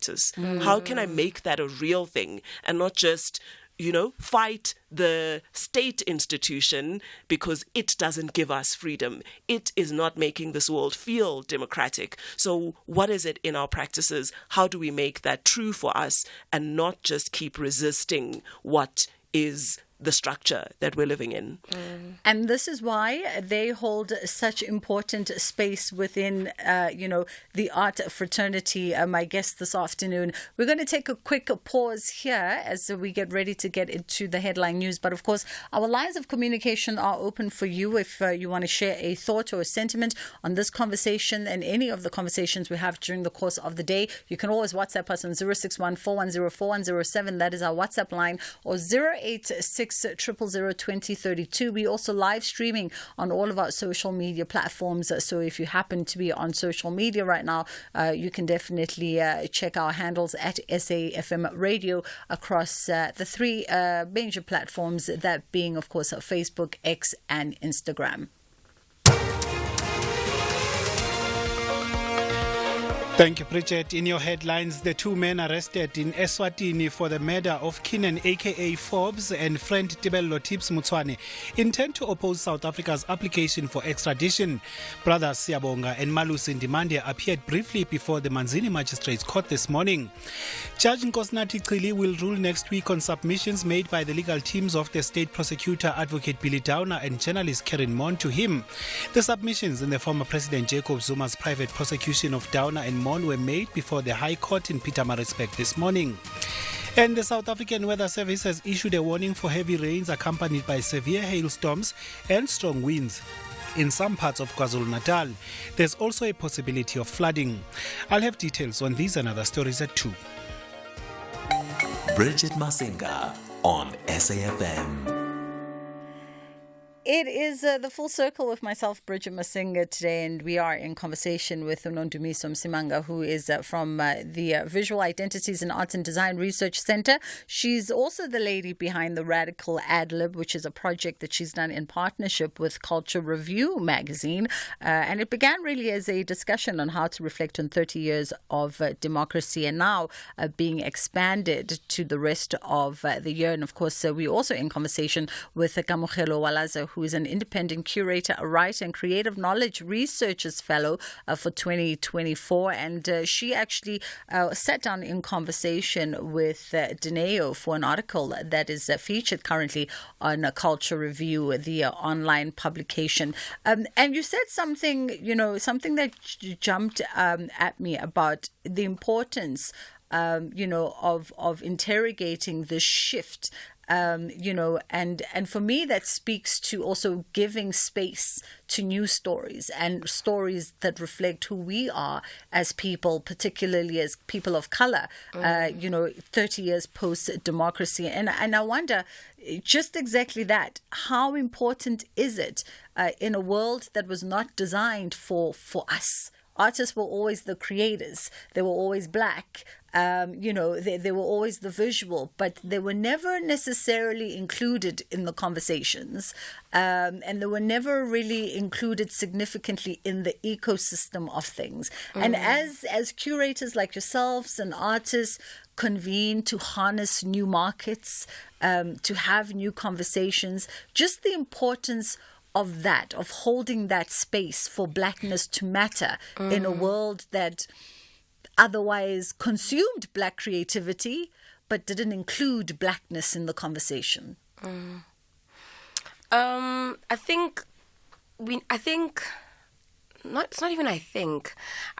practice? How can I make that a real thing and not just, fight the state institution because it doesn't give us freedom? It is not making this world feel democratic. So what is it in our practices? How do we make that true for us and not just keep resisting what is the structure that we're living in? And this is why they hold such important space within, the art fraternity. My guest this afternoon. We're going to take a quick pause here as we get ready to get into the headline news. But of course, our lines of communication are open for you if you want to share a thought or a sentiment on this conversation and any of the conversations we have during the course of the day. You can always WhatsApp us on 061-410-4107. That is our WhatsApp line, or 086 0002032. We also live streaming on all of our social media platforms. So if you happen to be on social media right now, you can definitely check our handles at SAFM Radio across the three major platforms, that being, of course, Facebook, X, and Instagram. Thank you, Bridget. In your headlines, the two men arrested in Eswatini for the murder of Keenan aka Forbes and friend Tibello Tips Mutswane intend to oppose South Africa's application for extradition. Brothers Siabonga and Malusi Ndimande appeared briefly before the Manzini Magistrates Court this morning. Judge Nkosinathi Cili will rule next week on submissions made by the legal teams of the State Prosecutor Advocate Billy Downer and journalist Karen Mon to him. The submissions in the former President Jacob Zuma's private prosecution of Downer and Mon were made before the High Court in Pietermaritzburg this morning. And the South African Weather Service has issued a warning for heavy rains accompanied by severe hailstorms and strong winds in some parts of KwaZulu-Natal. There's also a possibility of flooding. I'll have details on these and other stories at 2. Bridget Masinga on SAFM. It is the Full Circle with myself, Bridget Masinga, today, and we are in conversation with Nondumiso Msimanga, who is from the Visual Identities and Arts and Design Research Center. She's also the lady behind the Radical Adlib, which is a project that she's done in partnership with Culture Review magazine. And it began really as a discussion on how to reflect on 30 years of democracy, and now being expanded to the rest of the year. And of course, we're also in conversation with Kamohelo Walaza, who is an independent curator, a writer, and creative knowledge researchers fellow for 2024. And she actually sat down in conversation with Dineo for an article that is featured currently on Culture Review, the online publication. And you said something, something that jumped at me about the importance, of interrogating the shift. And for me, that speaks to also giving space to new stories and stories that reflect who we are as people, particularly as people of color, 30 years post-democracy. And I wonder just exactly that. How important is it in a world that was not designed for us? Artists were always the creators. They were always black. They were always the visual, but they were never necessarily included in the conversations. And they were never really included significantly in the ecosystem of things. And as curators like yourselves and artists convene to harness new markets, to have new conversations, just the importance of that, of holding that space for blackness to matter in a world that otherwise consumed black creativity but didn't include blackness in the conversation. I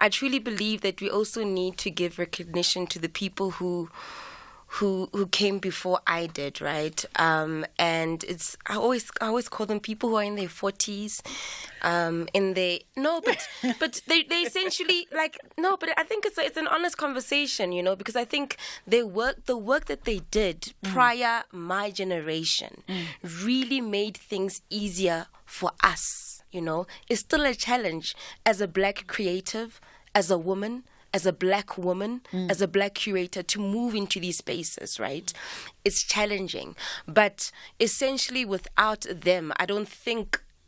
truly believe that we also need to give recognition to the people who came before I did, right? And I always call them people who are in their 40s, but they essentially but I think it's an honest conversation, because I think the work that they did prior my generation really made things easier for us, It's still a challenge as a black creative, as a woman, as a black woman, as a black curator, to move into these spaces, right? It's challenging. But essentially without them, I don't think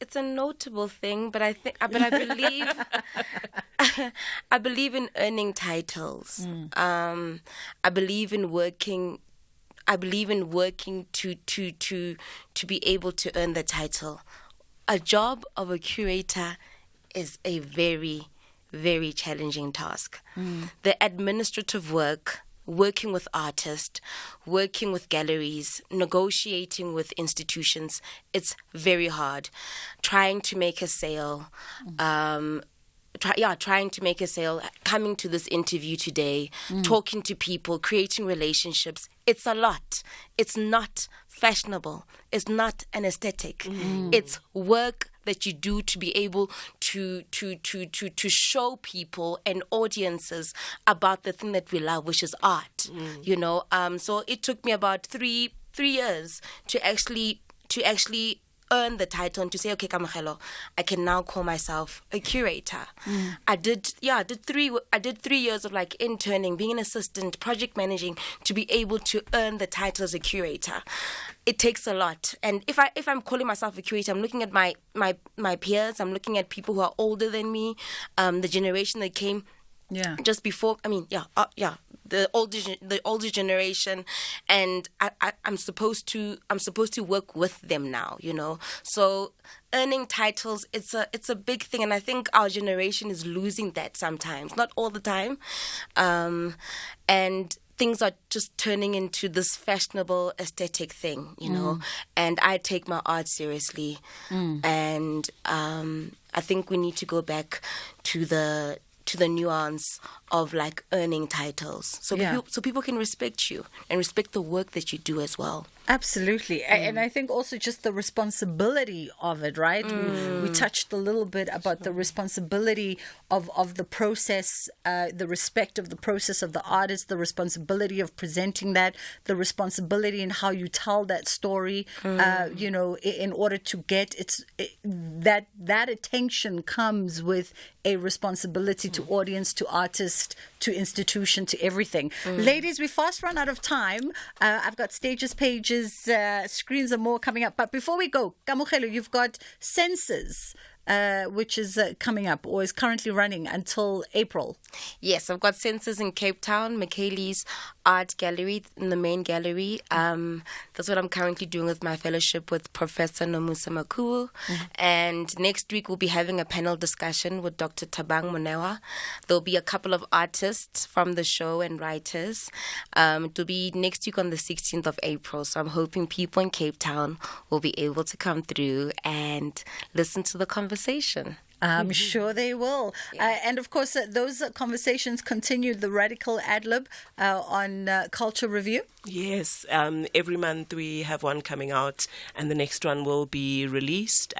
it's a notable thing, but I believe I believe in earning titles. I believe in working. I believe in working to be able to earn the title. A job of a curator is a very, very challenging task. The administrative work, working with artists, working with galleries, negotiating with institutions, it's very hard. Trying to make a sale, trying to make a sale, coming to this interview today, talking to people, creating relationships. It's a lot. It's not fashionable. It's not an aesthetic. It's work that you do to be able to show people and audiences about the thing that we love, which is art. You know, so it took me about three years to actually earn the title and to say, okay, Kamogelo, I can now call myself a curator. I did 3 years of like interning, being an assistant, project managing to be able to earn the title as a curator. It takes a lot. And if I'm calling myself a curator, I'm looking at my peers, I'm looking at people who are older than me, the generation that came just before, the older generation, and I'm supposed to work with them now, you know. So earning titles, it's a big thing, and I think our generation is losing that sometimes, not all the time, and things are just turning into this fashionable aesthetic thing, you know. And I take my art seriously, and I think we need to go back to the nuance of like earning titles, so people can respect you and respect the work that you do as well. Absolutely. And I think also just the responsibility of it, right? We touched a little bit about the responsibility of the process, the respect of the process of the artist, the responsibility of presenting that, the responsibility in how you tell that story, you know, in order to get that attention comes with a responsibility to audience, to artist, to institution, to everything. Ladies, we fast run out of time. I've got stages, pages, screens and more coming up. But before we go, Kamogelo, you've got Senses, which is coming up or is currently running until April. Yes, I've got Senses in Cape Town, Michaeli's Art Gallery, in the main gallery. That's what I'm currently doing with my fellowship with Professor Nomusa Makuwu. And next week we'll be having a panel discussion with Dr. Tabang Monewa. There'll be a couple of artists from the show and writers. It'll be next week on the 16th of April. So I'm hoping people in Cape Town will be able to come through and listen to the conversation. I'm sure they will. And of course, those conversations continue, the Radical Ad-lib on Culture Review. Yes, every month we have one coming out, and the next one will be released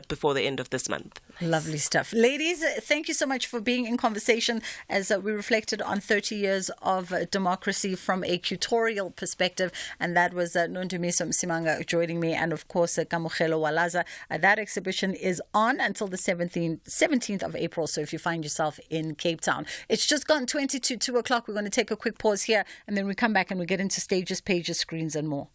before the end of this month. Lovely stuff. Ladies, thank you so much for being in conversation as we reflected on 30 years of democracy from a curatorial perspective. And that was Nondumiso Msimanga joining me, and of course, Kamogelo Walaza. That exhibition is on until the 17th of April. So if you find yourself in Cape Town, it's just gone 20 to 2 o'clock. We're going to take a quick pause here, and then we come back and we get into stages, pages, screens, and more.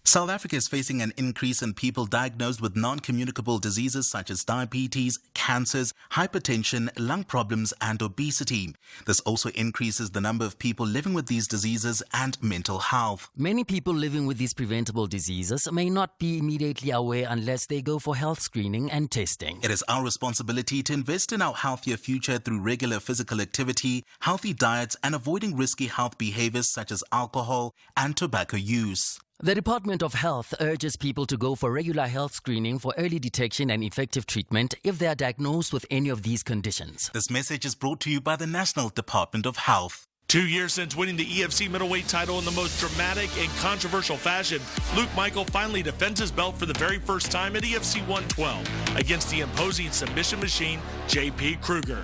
South Africa is facing an increase in people diagnosed with non-communicable diseases such as diabetes, cancers, hypertension, lung problems, and obesity. This also increases the number of people living with these diseases and mental health. Many people living with these preventable diseases may not be immediately aware unless they go for health screening and testing. It is our responsibility to invest in our healthier future through regular physical activity, healthy diets, and avoiding risky health behaviors such as alcohol and tobacco use. The Department of Health urges people to go for regular health screening for early detection and effective treatment if they are diagnosed with any of these conditions. This message is brought to you by the National Department of Health. 2 years since winning the EFC middleweight title in the most dramatic and controversial fashion, Luke Michael finally defends his belt for the very first time at EFC 112 against the imposing submission machine, J.P. Kruger.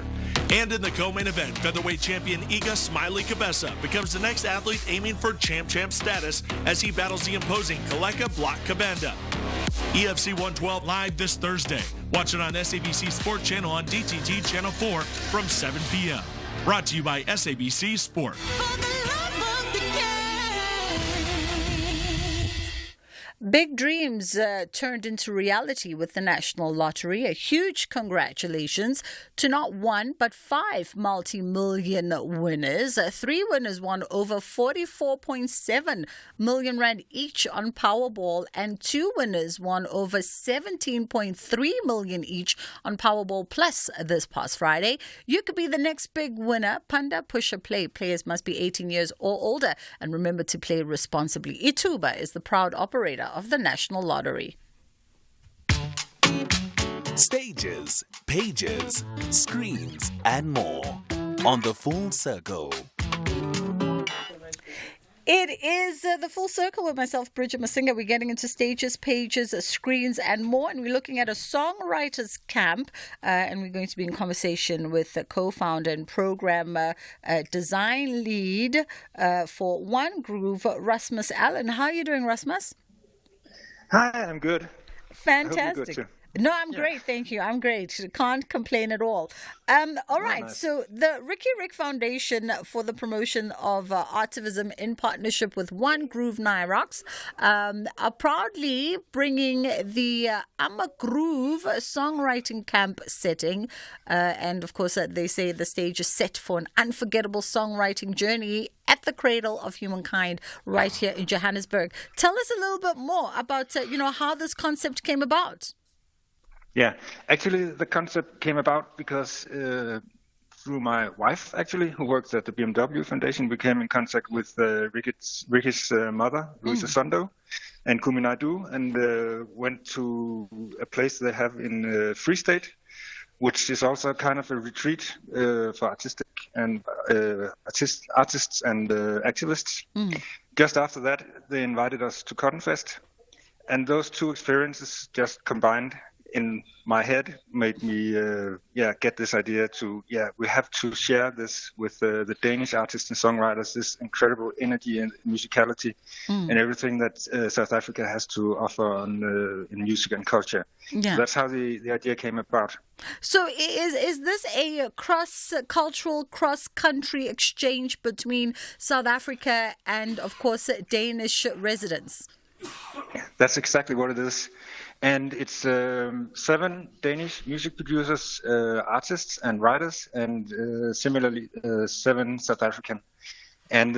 And in the co-main event, featherweight champion Iga Smiley Cabeza becomes the next athlete aiming for champ status as he battles the imposing Kaleka Block Kabanda. EFC 112 live this Thursday. Watch it on SABC Sport Channel on DTT Channel 4 from 7 p.m. Brought to you by SABC Sport. Big dreams turned into reality with the National Lottery. A huge congratulations to not one, but 5 multi-million winners. 3 winners won over 44.7 million rand each on Powerball, and 2 winners won over 17.3 million each on Powerball Plus this past Friday. You could be the next big winner. Panda Pusher Play. Players must be 18 years or older, and remember to play responsibly. Ituba is the proud operator of the National Lottery. Stages, pages, screens, and more on The Full Circle. It is the Full Circle with myself, Bridget Masinga. We're getting into stages, pages, screens, and more. And we're looking at a songwriters camp. And we're going to be in conversation with the co-founder and program design lead for One Groove, Rasmus Allen. How are you doing, Rasmus? Hi, I'm good. Fantastic. I hope you're good too. No, I'm great. Thank you. I'm great. Can't complain at all. All right. Nice. So the Ricky Rick Foundation for the Promotion of Artivism in partnership with One Groove Nyrox are proudly bringing the Ama Groove songwriting camp setting. And of course, they say the stage is set for an unforgettable songwriting journey at the cradle of humankind right here in Johannesburg. Tell us a little bit more about, how this concept came about. Yeah, actually, the concept came about because through my wife, actually, who works at the BMW Foundation, we came in contact with Ricky's mother, Louisa Sondo, and Kumi Naidu, and went to a place they have in Free State, which is also kind of a retreat for artistic and artists and activists. Just after that, they invited us to Cotton Fest, and those two experiences just combined in my head made me get this idea to we have to share this with the Danish artists and songwriters, this incredible energy and musicality and everything that South Africa has to offer in music and culture. So that's how the idea came about. So is this a cross-cultural, cross-country exchange between South Africa and, of course, Danish residents? That's exactly what it is. And it's 7 Danish music producers, artists and writers, and similarly 7 South African. And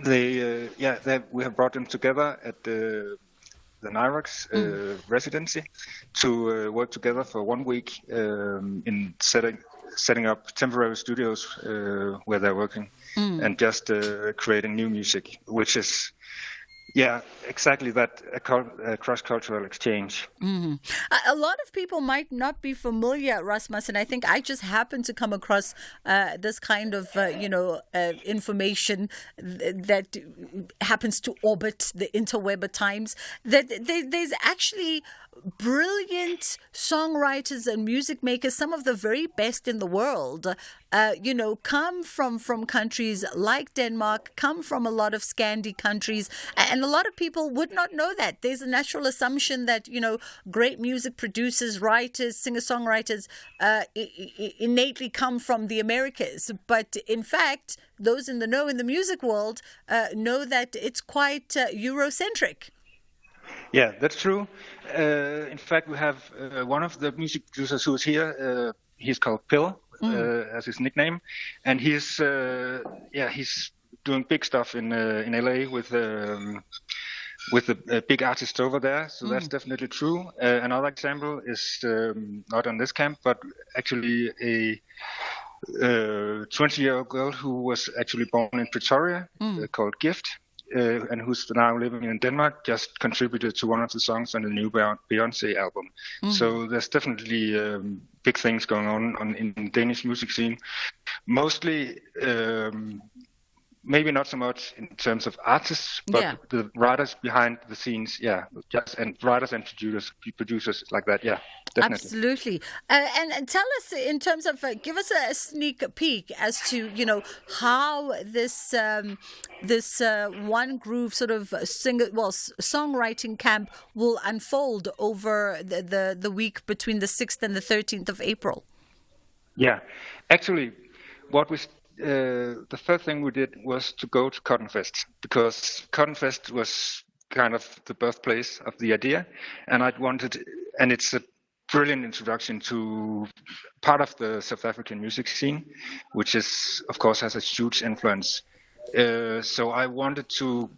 we have brought them together at the Nyrox residency to work together for 1 week in setting up temporary studios where they're working and just creating new music, which is exactly that, a cross-cultural exchange. A lot of people might not be familiar, Rasmus, and I think I just happened to come across this kind of, information that happens to orbit the interweb at times, that there's actually brilliant songwriters and music makers, some of the very best in the world, come from countries like Denmark, come from a lot of Scandi countries, and a lot of people would not know that. There's a natural assumption that, great music producers, writers, singer-songwriters innately come from the Americas. But in fact, those in the know in the music world know that it's quite Eurocentric. Yeah, that's true. In fact, we have one of the music producers who is here. He's called Pill, as his nickname, and he's doing big stuff in LA with the big artists over there. So that's definitely true. Another example is not on this camp, but actually a 20-year-old girl who was actually born in Pretoria, called Gift. And who's now living in Denmark, just contributed to one of the songs on the new Beyoncé album. So there's definitely big things going on in the Danish music scene. Mostly, maybe not so much in terms of artists, but the writers behind the scenes, and writers and producers like that, definitely. Absolutely. And tell us in terms of, give us a sneak peek as to, how this One Groove sort of songwriting camp will unfold over the week between the 6th and the 13th of April. Yeah, actually, the third thing we did was to go to Cotton Fest, because Cotton Fest was kind of the birthplace of the idea, and and it's a brilliant introduction to part of the South African music scene, which is, of course, has a huge influence. So I wanted to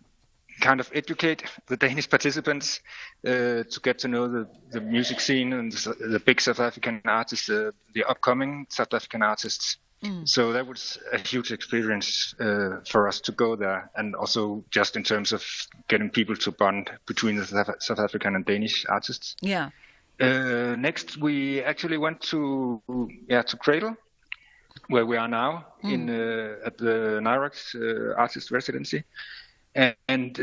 kind of educate the Danish participants to get to know the music scene and the big South African artists, the upcoming South African artists. So that was a huge experience for us to go there, and also just in terms of getting people to bond between the South African and Danish artists. Yeah. Next, we actually went to Cradle, where we are now at the Nyrox Artist Residency, and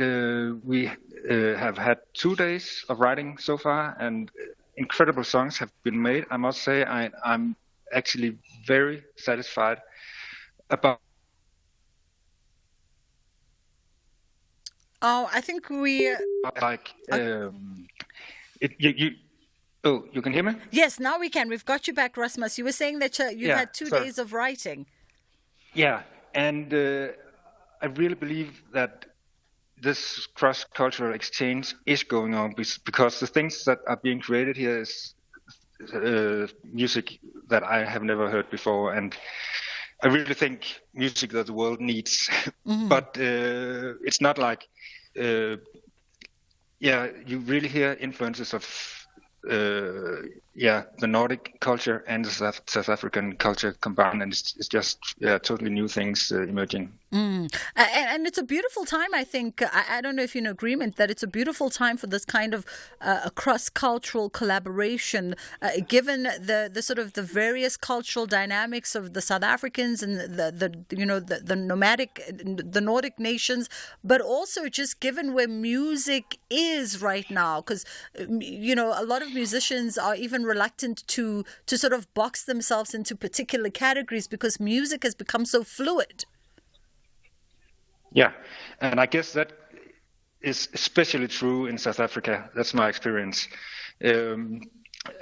we have had 2 days of writing so far, and incredible songs have been made. I must say, I'm actually very satisfied about. Oh, I think we you can hear me? Yes, now we can. We've got you back, Rasmus. You were saying that you've had 2 days of writing. Yeah, and I really believe that this cross-cultural exchange is going on because the things that are being created here is music that I have never heard before, and I really think music that the world needs. But it's not like, you really hear influences of the Nordic culture and the South African culture combined, and it's just totally new things emerging. And it's a beautiful time, I think. I don't know if you're in agreement that it's a beautiful time for this kind of cross-cultural collaboration, given the sort of the various cultural dynamics of the South Africans and the Nordic nations, but also just given where music is right now, because a lot of musicians are even reluctant to sort of box themselves into particular categories because music has become so fluid. Yeah, and I guess that is especially true in South Africa. That's my experience,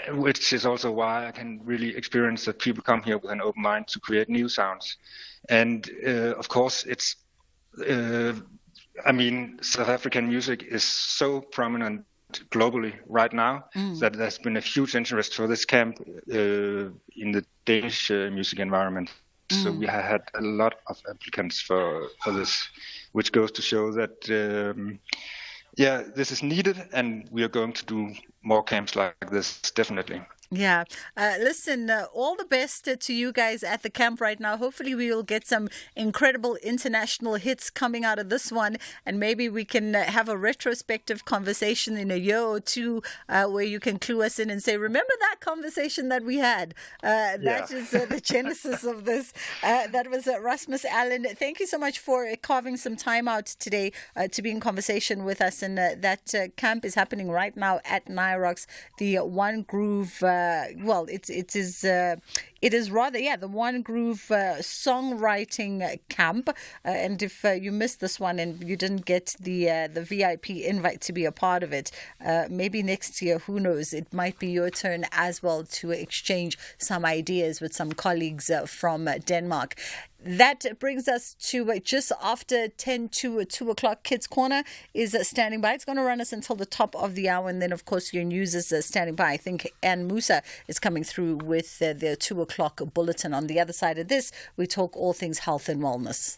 which is also why I can really experience that people come here with an open mind to create new sounds. And of course, it's, South African music is so prominent globally right now that there's been a huge interest for this camp in the Danish music environment. So we have had a lot of applicants for this, which goes to show that, this is needed, and we are going to do more camps like this, definitely. Yeah. Listen, all the best to you guys at the camp right now. Hopefully we will get some incredible international hits coming out of this one, and maybe we can have a retrospective conversation in a year or two where you can clue us in and say, remember that conversation that we had? That is the genesis of this. That was Rasmus Allen. Thank you so much for carving some time out today to be in conversation with us. And that camp is happening right now at Nyrox, the One Groove. It is rather the One Groove songwriting camp. And if you missed this one and you didn't get the VIP invite to be a part of it, maybe next year, who knows, it might be your turn as well to exchange some ideas with some colleagues from Denmark. That brings us to just after 10 to 2 o'clock. Kids Corner is standing by. It's going to run us until the top of the hour. And then, of course, your news is standing by. I think Ann Musa is coming through with their 2 o'clock bulletin. On the other side of this, we talk all things health and wellness.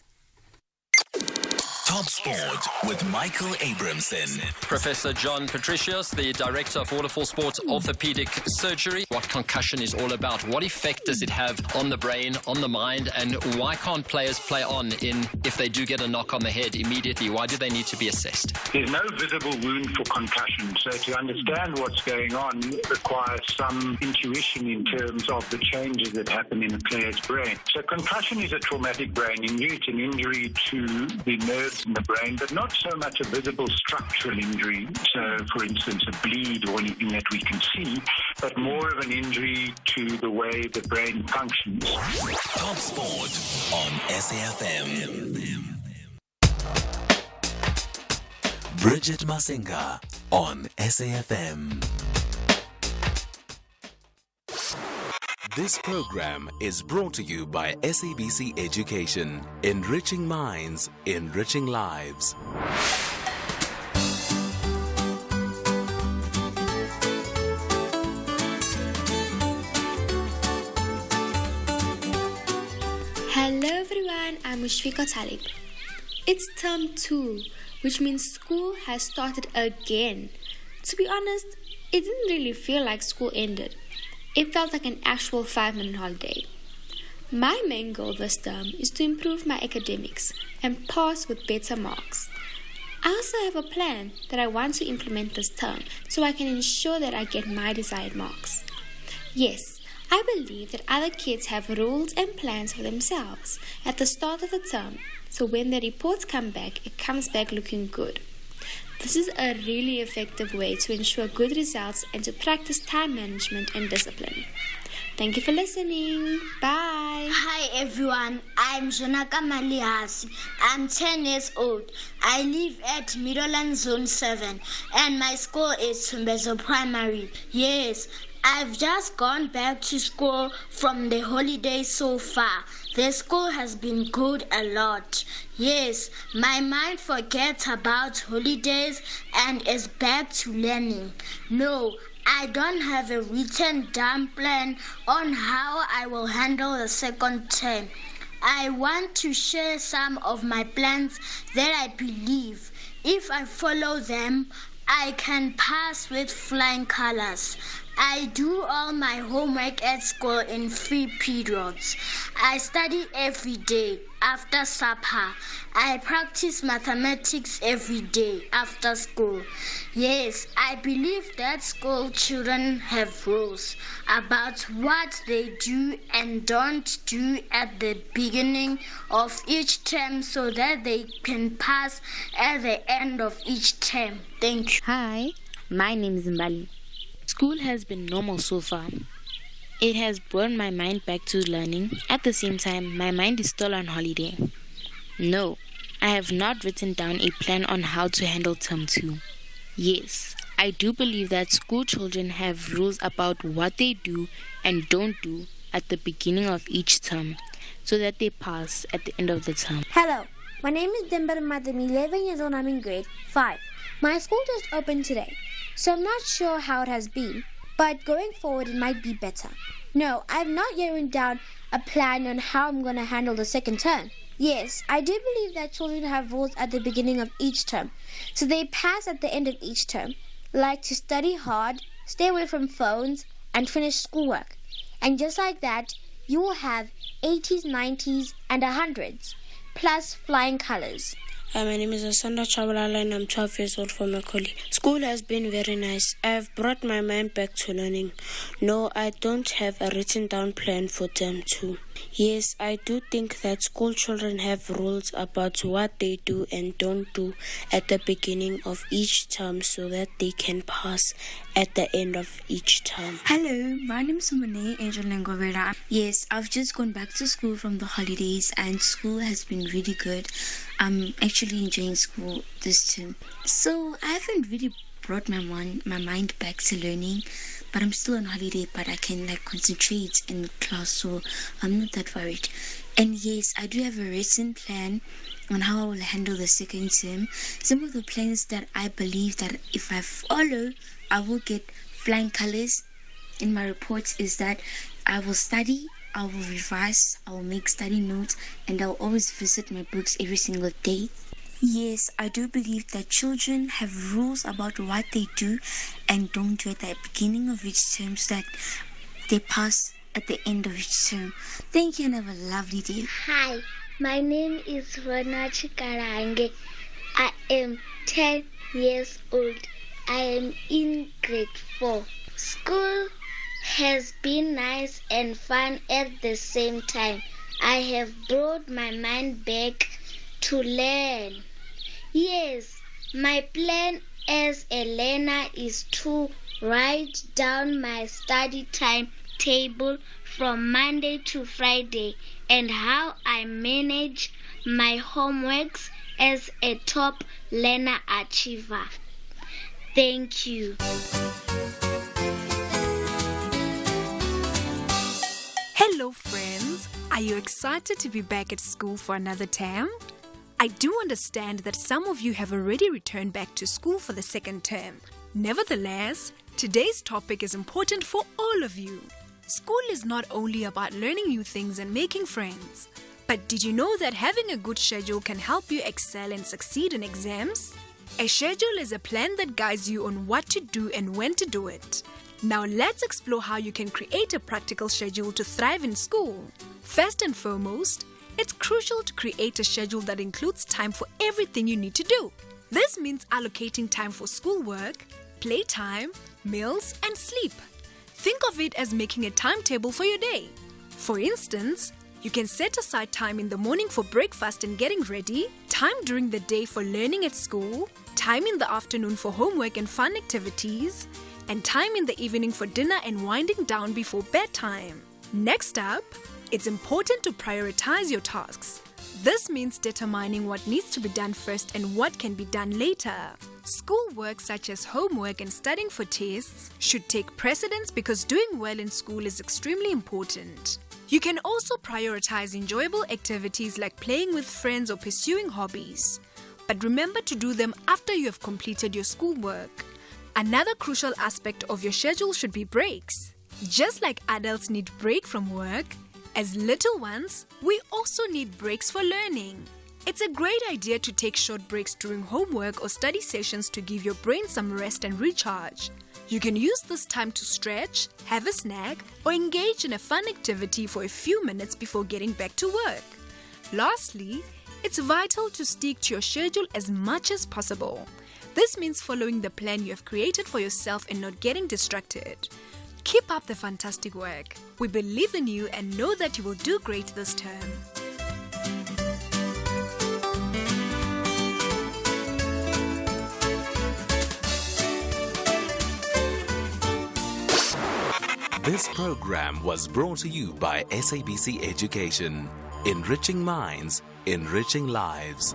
Top Sport with Michael Abramson. Professor John Patricios, the Director of Waterfall Sports Orthopedic Surgery. What concussion is all about? What effect does it have on the brain, on the mind? And why can't players play on if they do get a knock on the head immediately? Why do they need to be assessed? There's no visible wound for concussion. So to understand what's going on requires some intuition in terms of the changes that happen in a player's brain. So concussion is a traumatic brain injury. It's an injury to the nerves in the brain, but not so much a visible structural injury. So, for instance, a bleed or anything that we can see, but more of an injury to the way the brain functions. Top Sport on SAFM. Bridget Masinga on SAFM. This program is brought to you by SABC Education, enriching minds, enriching lives. I'm Mushfika Talib. It's term 2, which means school has started again. To be honest, it didn't really feel like school ended. It felt like an actual 5-minute holiday. My main goal this term is to improve my academics and pass with better marks. I also have a plan that I want to implement this term so I can ensure that I get my desired marks. Yes, I believe that other kids have rules and plans for themselves at the start of the term, so when the reports come back, it comes back looking good. This is a really effective way to ensure good results and to practice time management and discipline. Thank you for listening. Bye. Hi everyone, I'm Jonaka Maliasi. I'm 10 years old. I live at Middleland Zone 7 and my school is Tumbezo Primary. Yes, I've just gone back to school from the holidays so far. The school has been good a lot. Yes, my mind forgets about holidays and is back to learning. No, I don't have a written down plan on how I will handle the second term. I want to share some of my plans that I believe if I follow them, I can pass with flying colors. I do all my homework at school in free periods. I study every day after supper. I practice mathematics every day after school. Yes, I believe that school children have rules about what they do and don't do at the beginning of each term so that they can pass at the end of each term. Thank you. Hi, my name is Mbali. School has been normal so far. It has brought my mind back to learning. At the same time, my mind is still on holiday. No, I have not written down a plan on how to handle term 2. Yes, I do believe that school children have rules about what they do and don't do at the beginning of each term so that they pass at the end of the term. Hello, my name is Dimbar Madam, 11 years old. I'm in grade 5. My school just opened today, so I'm not sure how it has been, but going forward it might be better. No, I have not yet written down a plan on how I'm going to handle the second term. Yes, I do believe that children have rules at the beginning of each term, so they pass at the end of each term, like to study hard, stay away from phones, and finish schoolwork. And just like that, you will have 80s, 90s, and 100s, plus flying colors. Hi, my name is Asanda Chabalala and I'm 12 years old from Macaulay. School has been very nice. I have brought my mind back to learning. No, I don't have a written down plan for term 2. Yes, I do think that school children have rules about what they do and don't do at the beginning of each term so that they can pass at the end of each term. Hello, my name is Sumane Angel Ngovera. Yes, I've just gone back to school from the holidays and school has been really good. I'm actually enjoying school this term. So I haven't really brought my mind back to learning, but I'm still on holiday, but I can concentrate in class, so I'm not that worried. And yes, I do have a written plan on how I will handle the second term. Some of the plans that I believe that if I follow, I will get flying colors in my reports is that I will study, I will revise, I will make study notes, and I'll always visit my books every single day. Yes, I do believe that children have rules about what they do and don't do at the beginning of each term so that they pass at the end of each term. Thank you and have a lovely day. Hi, my name is Rona Chikarange. I am 10 years old. I am in grade 4. School has been nice and fun at the same time. I have brought my mind back to learn. Yes, my plan as a learner is to write down my study timetable from Monday to Friday and how I manage my homeworks as a top learner achiever. Thank you. Hello friends, are you excited to be back at school for another term? I do understand that some of you have already returned back to school for the second term. Nevertheless, today's topic is important for all of you. School is not only about learning new things and making friends, But did you know that having a good schedule can help you excel and succeed in exams? A schedule is a plan that guides you on what to do and when to do it. Now let's explore how you can create a practical schedule to thrive in school. First and foremost, it's crucial to create a schedule that includes time for everything you need to do. This means allocating time for schoolwork, playtime, meals, and sleep. Think of it as making a timetable for your day. For instance, you can set aside time in the morning for breakfast and getting ready, time during the day for learning at school, time in the afternoon for homework and fun activities, and time in the evening for dinner and winding down before bedtime. Next up, it's important to prioritize your tasks. This means determining what needs to be done first and what can be done later. Schoolwork such as homework and studying for tests should take precedence because doing well in school is extremely important. You can also prioritize enjoyable activities like playing with friends or pursuing hobbies. But remember to do them after you have completed your schoolwork. Another crucial aspect of your schedule should be breaks. Just like adults need break from work, as little ones, we also need breaks for learning. It's a great idea to take short breaks during homework or study sessions to give your brain some rest and recharge. You can use this time to stretch, have a snack, or engage in a fun activity for a few minutes before getting back to work. Lastly, it's vital to stick to your schedule as much as possible. This means following the plan you have created for yourself and not getting distracted. Keep up the fantastic work. We believe in you and know that you will do great this term. This program was brought to you by SABC Education. Enriching minds, enriching lives.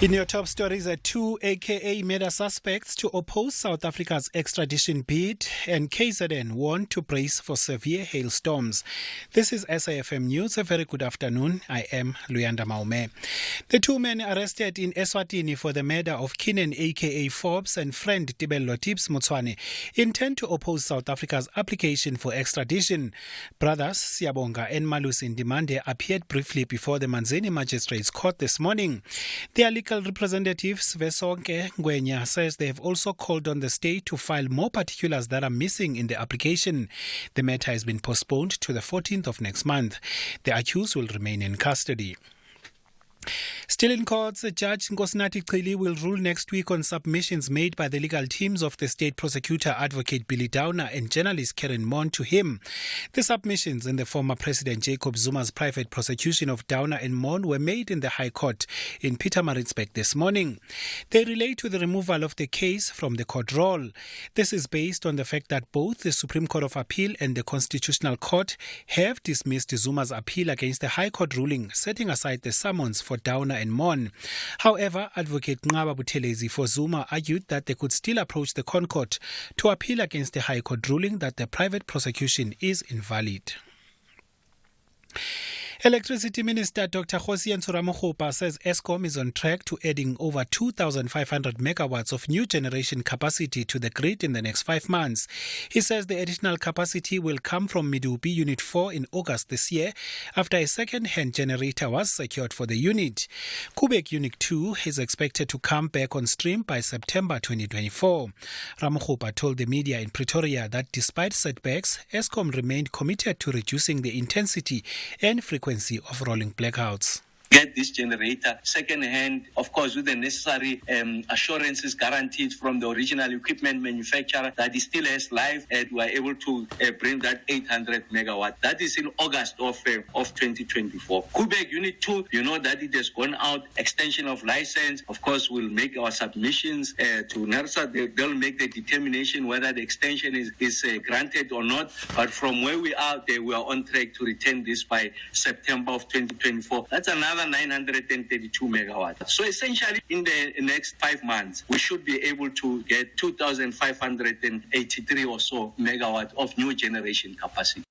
In your top stories, two AKA murder suspects to oppose South Africa's extradition bid, and KZN warned to brace for severe hailstorms. This is SAFM News. A very good afternoon. I am Luyanda Maume. The two men arrested in Eswatini for the murder of Keenan aka Forbes and friend Tibello Tips Mutwane intend to oppose South Africa's application for extradition. Brothers Siabonga and Malusi Ndimande appeared briefly before the Manzini Magistrates Court this morning. Their legal representatives Vesonke Ngwenya says they have also called on the state to file more particulars that are missing in the application. The matter has been postponed to the 14th of next month. The accused will remain in custody. Still in courts, Judge Nkosinathi Cili will rule next week on submissions made by the legal teams of the state prosecutor Advocate Billy Downer and journalist Karen Mon to him. The submissions in the former President Jacob Zuma's private prosecution of Downer and Mon were made in the High Court in Pietermaritzburg this morning. They relate to the removal of the case from the court roll. This is based on the fact that both the Supreme Court of Appeal and the Constitutional Court have dismissed Zuma's appeal against the High Court ruling, setting aside the summons for Downer and Mon. However, Advocate Ngaba Buthelezi for Zuma argued that they could still approach the ConCourt to appeal against the High Court ruling that the private prosecution is invalid. Electricity Minister Dr. Kgosientsho Ramokgopa says Eskom is on track to adding over 2,500 megawatts of new generation capacity to the grid in the next 5 months. He says the additional capacity will come from Medupi Unit 4 in August this year after a second-hand generator was secured for the unit. Kubek Unit 2 is expected to come back on stream by September 2024. Ramokgopa told the media in Pretoria that despite setbacks, Eskom remained committed to reducing the intensity and frequency of rolling blackouts. Get this generator second hand, of course, with the necessary assurances guaranteed from the original equipment manufacturer that it still has life, and we are able to bring that 800 megawatt. That is in August of 2024. Kubek Unit 2, you know that it has gone out, extension of license. Of course, we'll make our submissions to NERSA. They'll make the determination whether the extension is granted or not. But from where we are, we are on track to return this by September of 2024. That's another 932 megawatts. So essentially, in the next 5 months, we should be able to get 2,583 or so megawatts of new generation capacity.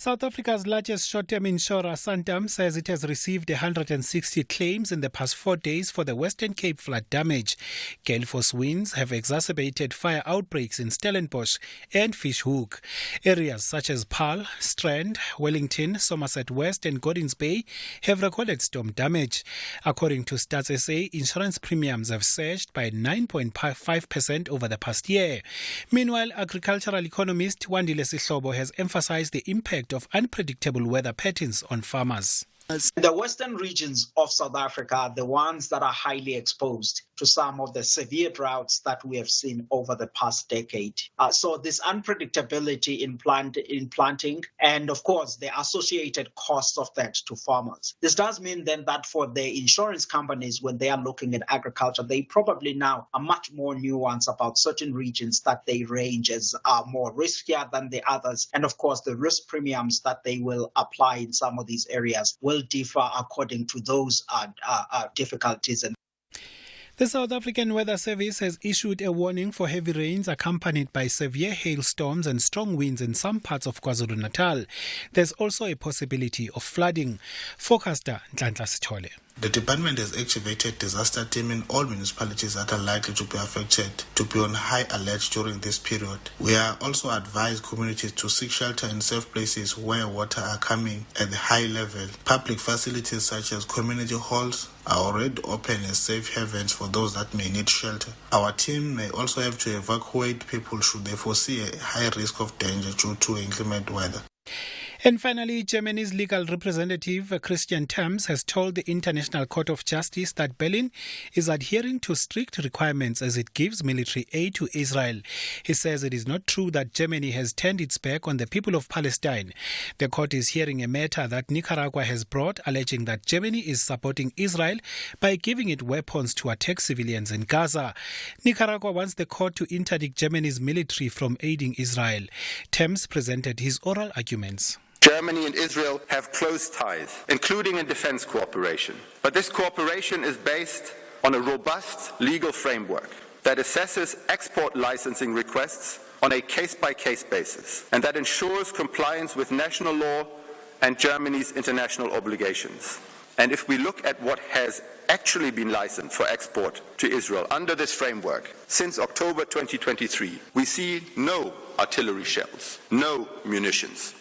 South Africa's largest short-term insurer, Santam, says it has received 160 claims in the past 4 days for the Western Cape flood damage. Gale force winds have exacerbated fire outbreaks in Stellenbosch and Fishhook. Areas such as Paarl, Strand, Wellington, Somerset West and Gordons Bay have recorded storm damage. According to Stats SA, insurance premiums have surged by 9.5% over the past year. Meanwhile, agricultural economist Wandile Sihlobo has emphasized the impact of unpredictable weather patterns on farmers. The western regions of South Africa are the ones that are highly exposed to some of the severe droughts that we have seen over the past decade. So this unpredictability in planting and, of course, the associated costs of that to farmers. This does mean then that for the insurance companies, when they are looking at agriculture, they probably now are much more nuanced about certain regions that they range as more riskier than the others. And, of course, the risk premiums that they will apply in some of these areas will differ according to those difficulties. The South African Weather Service has issued a warning for heavy rains accompanied by severe hailstorms and strong winds in some parts of KwaZulu-Natal. There's also a possibility of flooding. Forecaster Nhlanhla Sithole. The department has activated disaster team in all municipalities that are likely to be affected to be on high alert during this period. We are also advised communities to seek shelter in safe places where water are coming at the high level. Public facilities such as community halls are already open as safe havens for those that may need shelter. Our team may also have to evacuate people should they foresee a high risk of danger due to inclement weather. And finally, Germany's legal representative, Christian Termes, has told the International Court of Justice that Berlin is adhering to strict requirements as it gives military aid to Israel. He says it is not true that Germany has turned its back on the people of Palestine. The court is hearing a matter that Nicaragua has brought, alleging that Germany is supporting Israel by giving it weapons to attack civilians in Gaza. Nicaragua wants the court to interdict Germany's military from aiding Israel. Termes presented his oral arguments. Germany and Israel have close ties, including in defense cooperation. But this cooperation is based on a robust legal framework that assesses export licensing requests on a case-by-case basis and that ensures compliance with national law and Germany's international obligations. And if we look at what has actually been licensed for export to Israel under this framework, since October 2023, we see no artillery shells, no munitions.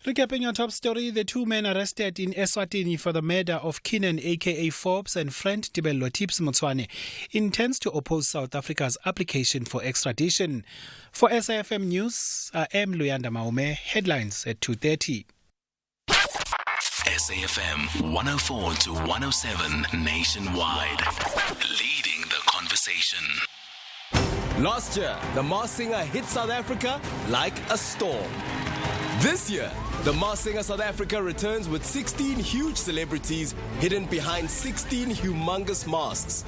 Recapping your top story, the two men arrested in Eswatini for the murder of Keenan aka Forbes and friend Tibello Tips Motsoane intends to oppose South Africa's application for extradition. For SAFM News, I am Luyanda Maume. Headlines at 2:30. SAFM 104 to 107 nationwide. Leading the conversation. Last year, the Masked Singer hit South Africa like a storm. This year, the Masked Singer South Africa returns with 16 huge celebrities hidden behind 16 humongous masks.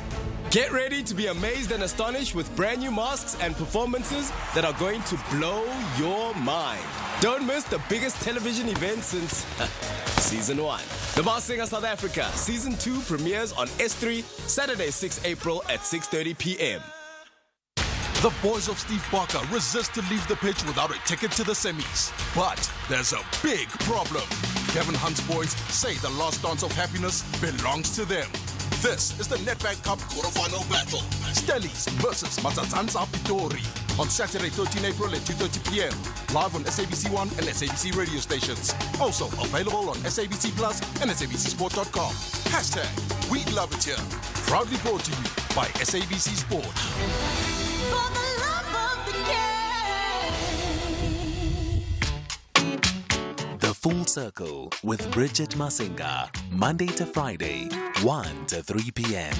Get ready to be amazed and astonished with brand new masks and performances that are going to blow your mind. Don't miss the biggest television event since Season 1. The Masked Singer South Africa Season 2 premieres on S3 Saturday 6 April at 6:30 p.m. The boys of Steve Barker resist to leave the pitch without a ticket to the semis. But there's a big problem. Kevin Hunt's boys say the last dance of happiness belongs to them. This is the Nedbank Cup quarterfinal battle. Stellies versus Matsatsanza Pitori on Saturday 13 April at 2:30 p.m. Live on SABC 1 and SABC radio stations. Also available on SABC Plus and SABCSport.com. # We Love It Here. Proudly brought to you by SABC Sport. The Full Circle with Bridget Masinga, Monday to Friday, 1 to 3 p.m.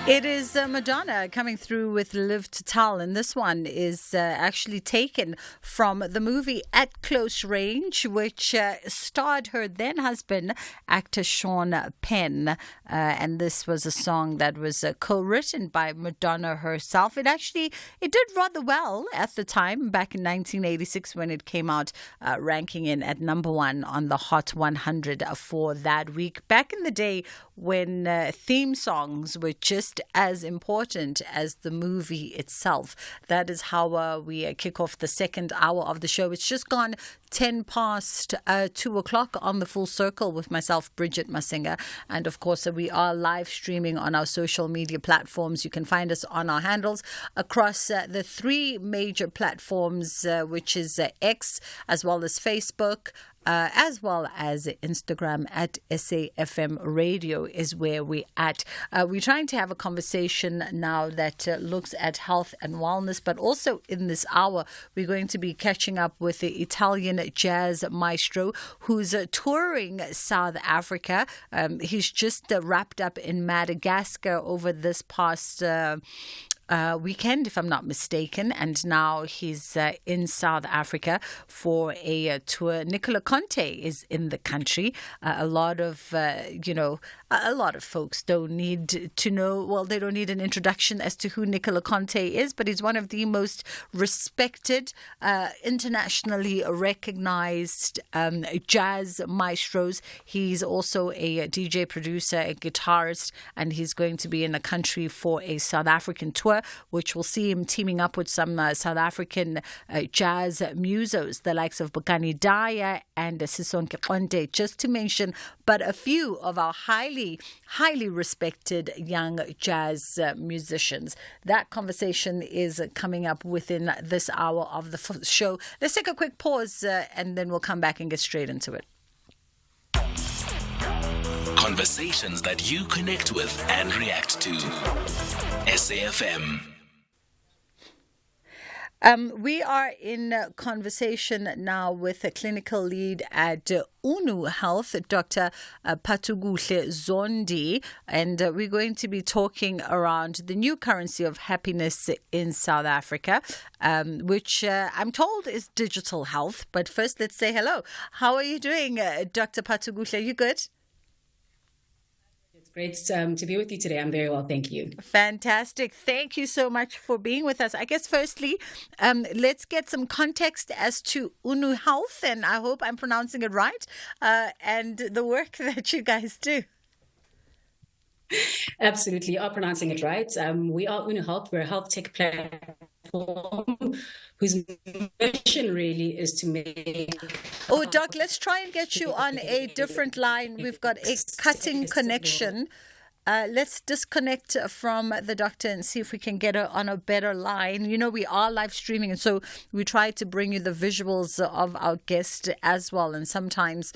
It is Madonna coming through with Live to Tell, and this one is actually taken from the movie At Close Range, which starred her then husband, actor Sean Penn. And this was a song that was co-written by Madonna herself. It did rather well at the time, back in 1986 when it came out, ranking in at number 1 on the Hot 100 for that week. Back in the day when theme songs were just as important as the movie itself. That is how we kick off the second hour of the show. It's just gone 10 past 2 o'clock on the Full Circle with myself, Bridget Masinga. And of course, we are live streaming on our social media platforms. You can find us on our handles across the 3 major platforms, which is X, as well as Facebook, as well as Instagram at SAFM Radio is where we're at. We're trying to have a conversation now that looks at health and wellness, but also in this hour, we're going to be catching up with the Italian jazz maestro who's touring South Africa. He's just wrapped up in Madagascar over this past weekend, if I'm not mistaken, and now he's in South Africa for a tour. Nicola Conte is in the country. A lot of folks don't need to know, well, they don't need an introduction as to who Nicola Conte is, but he's one of the most respected, internationally recognized jazz maestros. He's also a DJ producer, a guitarist, and he's going to be in the country for a South African tour, which will see him teaming up with some South African jazz musos, the likes of Bokani Daya and Sisonke Konde, just to mention but a few of our highly respected young jazz musicians. That conversation is coming up within this hour of the show. Let's take a quick pause and then we'll come back and get straight into it. Conversations that you connect with and react to. SAFM. We are in conversation now with a clinical lead at UNU Health, Dr. Phathukuhle Zondi, and we're going to be talking around the new currency of happiness in South Africa, which I'm told is digital health. But first, let's say hello. How are you doing, Dr. Phathukuhle? You good? Great to be with you today. I'm very well, thank you. Fantastic. Thank you so much for being with us. I guess firstly, let's get some context as to UNU Health, and I hope I'm pronouncing it right, and the work that you guys do. Absolutely, you are pronouncing it right. We are UNU Health. We're a health tech platform whose mission really is to make... Oh, Doc, let's try and get you on a different line. We've got a cutting connection. Let's disconnect from the doctor and see if we can get her on a better line. You know, we are live streaming, and so we try to bring you the visuals of our guest as well. And sometimes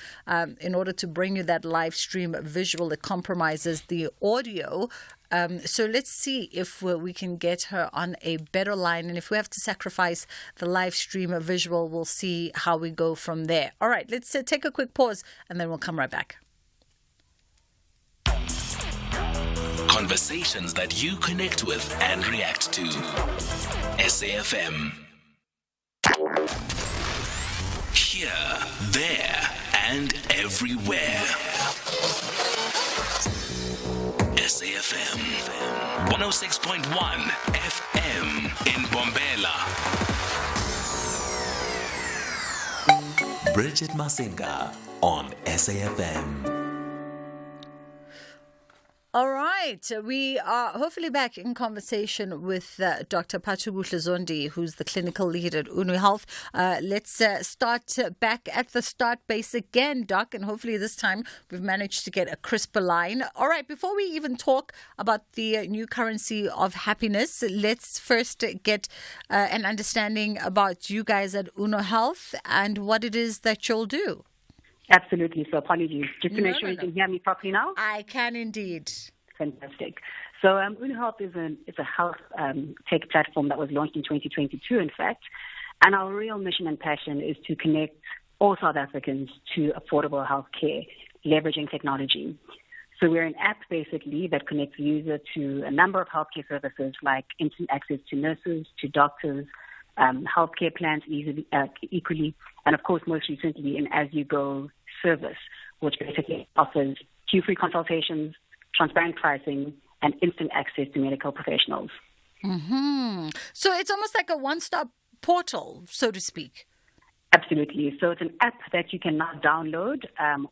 in order to bring you that live stream visual, it compromises the audio. So let's see if we can get her on a better line. And if we have to sacrifice the live stream visual, we'll see how we go from there. All right, let's take a quick pause and then we'll come right back. Conversations that you connect with and react to. SAFM. Here, there, and everywhere. SAFM 106.1 FM in Bombela. Bridget Masinga on SAFM. All right, we are hopefully back in conversation with Dr. Phathukuhle Zondi, who's the clinical lead at UNU Health. Let's start back at the start base again, Doc, and hopefully this time we've managed to get a crisper line. All right, before we even talk about the new currency of happiness, let's first get an understanding about you guys at UNU Health and what it is that you'll do. Absolutely. So apologies. Just to make sure you can hear me properly now. I can indeed. Fantastic. So UNU Health is a health tech platform that was launched in 2022, in fact. And our real mission and passion is to connect all South Africans to affordable health care, leveraging technology. So we're an app, basically, that connects the user to a number of healthcare services like instant access to nurses, to doctors, healthcare plans equally, and of course, most recently, an as-you-go service, which basically offers queue-free consultations, transparent pricing, and instant access to medical professionals. Mm-hmm. So it's almost like a one-stop portal, so to speak. Absolutely. So it's an app that you can now download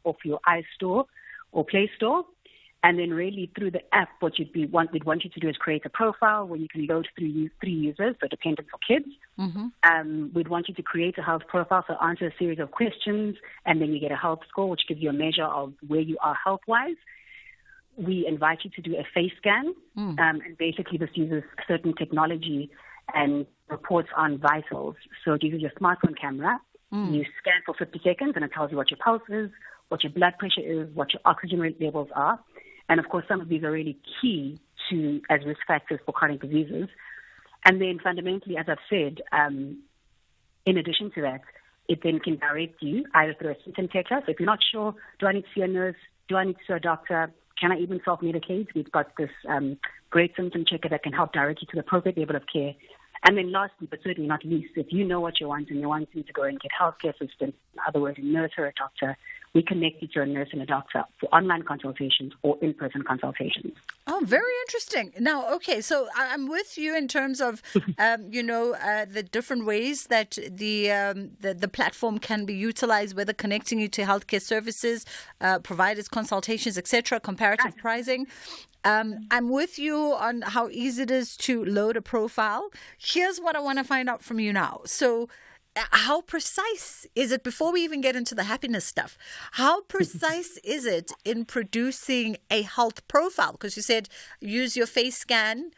off your iStore or Play Store. And then really through the app, what we'd want you to do is create a profile where you can load three users, so dependents or kids. Mm-hmm. We'd want you to create a health profile, so answer a series of questions, and then you get a health score, which gives you a measure of where you are health-wise. We invite you to do a face scan, and basically this uses certain technology and reports on vitals. So it uses your smartphone camera. You scan for 50 seconds, and it tells you what your pulse is, what your blood pressure is, what your oxygen levels are. And, of course, some of these are really key as risk factors for chronic diseases. And then fundamentally, as I've said, in addition to that, it then can direct you either through a symptom checker. So if you're not sure, do I need to see a nurse? Do I need to see a doctor? Can I even self-medicate? We've got this great symptom checker that can help direct you to the appropriate level of care. And then lastly, but certainly not least, if you know what you want and you want to go and get healthcare assistance, in other words, a nurse or a doctor, we connect you to a nurse and a doctor for online consultations or in-person consultations. Oh, very interesting. Now, okay, so I'm with you in terms of, the different ways that the platform can be utilized, whether connecting you to healthcare services, providers, consultations, etc., comparative pricing. I'm with you on how easy it is to load a profile. Here's what I want to find out from you now. So how precise is it, before we even get into the happiness stuff, how precise is it in producing a health profile? Because you said use your face scan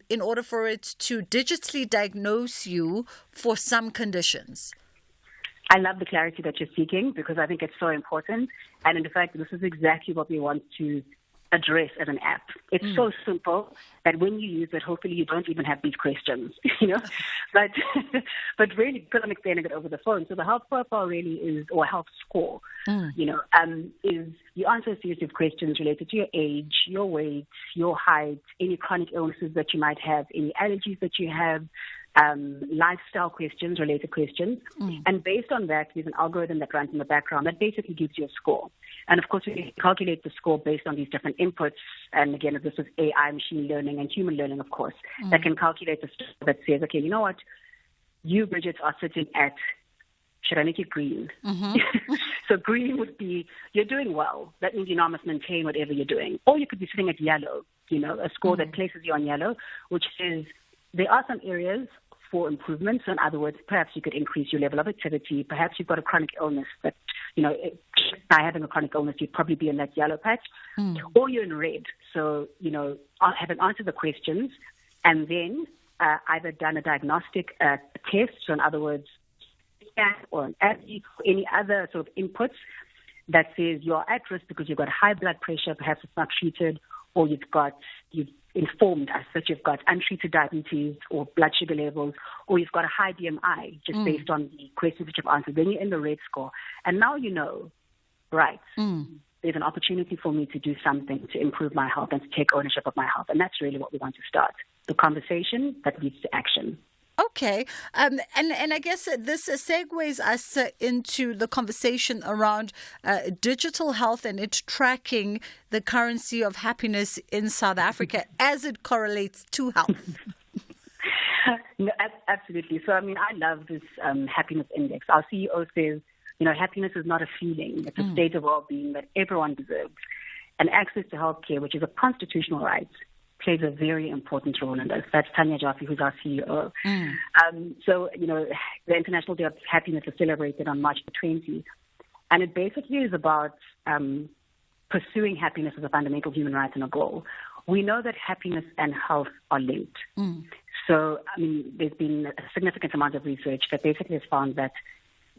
in order for it to digitally diagnose you for some conditions. I love the clarity that you're seeking because I think it's so important. And in fact, this is exactly what we want to address as an app. It's so simple that when you use it, hopefully you don't even have these questions, but really, because I'm explaining it over the phone, so the health profile really is, or health score, is you answer a series of questions related to your age, your weight, your height, any chronic illnesses that you might have, any allergies that you have, lifestyle questions, related questions. And based on that, there's an algorithm that runs in the background that basically gives you a score. And of course, we calculate the score based on these different inputs. And again, this is AI, machine learning, and human learning, of course, that can calculate the score that says, okay, you know what? You, Bridget, are sitting at, should I make it green? So green would be, you're doing well. That means you now must maintain whatever you're doing. Or you could be sitting at yellow, a score that places you on yellow, which says there are some areas for improvement. So in other words, perhaps you could increase your level of activity. Perhaps you've got a chronic illness that by having a chronic illness, you'd probably be in that yellow patch, or you're in red. So, having answered the questions and then either done a diagnostic test, so in other words, scan or an AbbVie or any other sort of inputs that says you're at risk because you've got high blood pressure, perhaps it's not treated, or you've informed us that you've got untreated diabetes or blood sugar levels, or you've got a high BMI just based on the questions that you've answered, then you're in the red score. And now right, there's an opportunity for me to do something to improve my health and to take ownership of my health. And that's really what we want to start, the conversation that leads to action. Okay. And I guess this segues us into the conversation around digital health and it tracking the currency of happiness in South Africa as it correlates to health. No, absolutely. So, I love this happiness index. Our CEO says, happiness is not a feeling. It's a state of well-being that everyone deserves. And access to healthcare, which is a constitutional right, plays a very important role in this. That's Tanya Jaffe, who's our CEO. So, the International Day of Happiness is celebrated on March the 20th. And it basically is about pursuing happiness as a fundamental human right and a goal. We know that happiness and health are linked. So, there's been a significant amount of research that basically has found that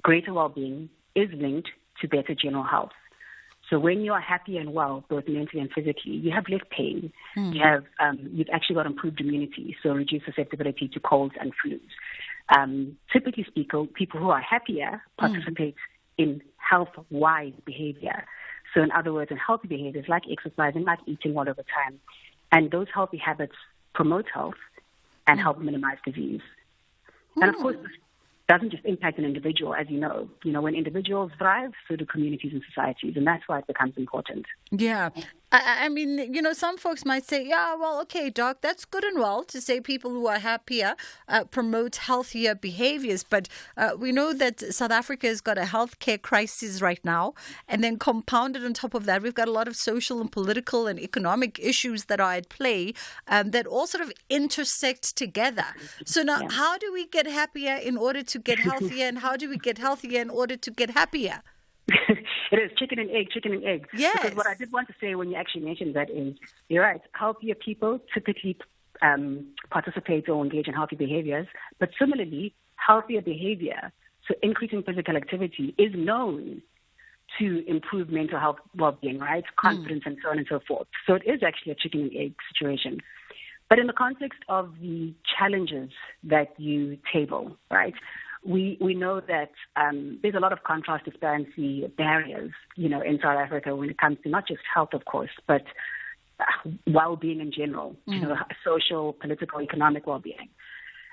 greater well-being is linked to better general health. So when you are happy and well, both mentally and physically, you have less pain. You've actually got improved immunity, so reduced susceptibility to colds and flus. Typically speaking, people who are happier participate in health-wise behavior. So in other words, in healthy behaviors like exercising, like eating well over time. And those healthy habits promote health and help minimize disease. And of course, this doesn't just impact an individual, as you know. When individuals thrive, so do communities and societies, and that's why it becomes important. Yeah. Some folks might say, yeah, well, okay, Doc, that's good and well to say people who are happier promote healthier behaviors. But we know that South Africa has got a healthcare crisis right now. And then compounded on top of that, we've got a lot of social and political and economic issues that are at play that all sort of intersect together. So now, how do we get happier in order to get healthier? And how do we get healthier in order to get happier? It is chicken and egg. Yes. Because what I did want to say when you actually mentioned that is, you're right, healthier people typically participate or engage in healthy behaviors, but similarly, healthier behavior, so increasing physical activity, is known to improve mental health well-being, right? Confidence and so on and so forth. So it is actually a chicken and egg situation. But in the context of the challenges that you table, right, we know that there's a lot of contrast, disparity, barriers, in South Africa when it comes to not just health, of course, but well-being in general, social, political, economic well-being.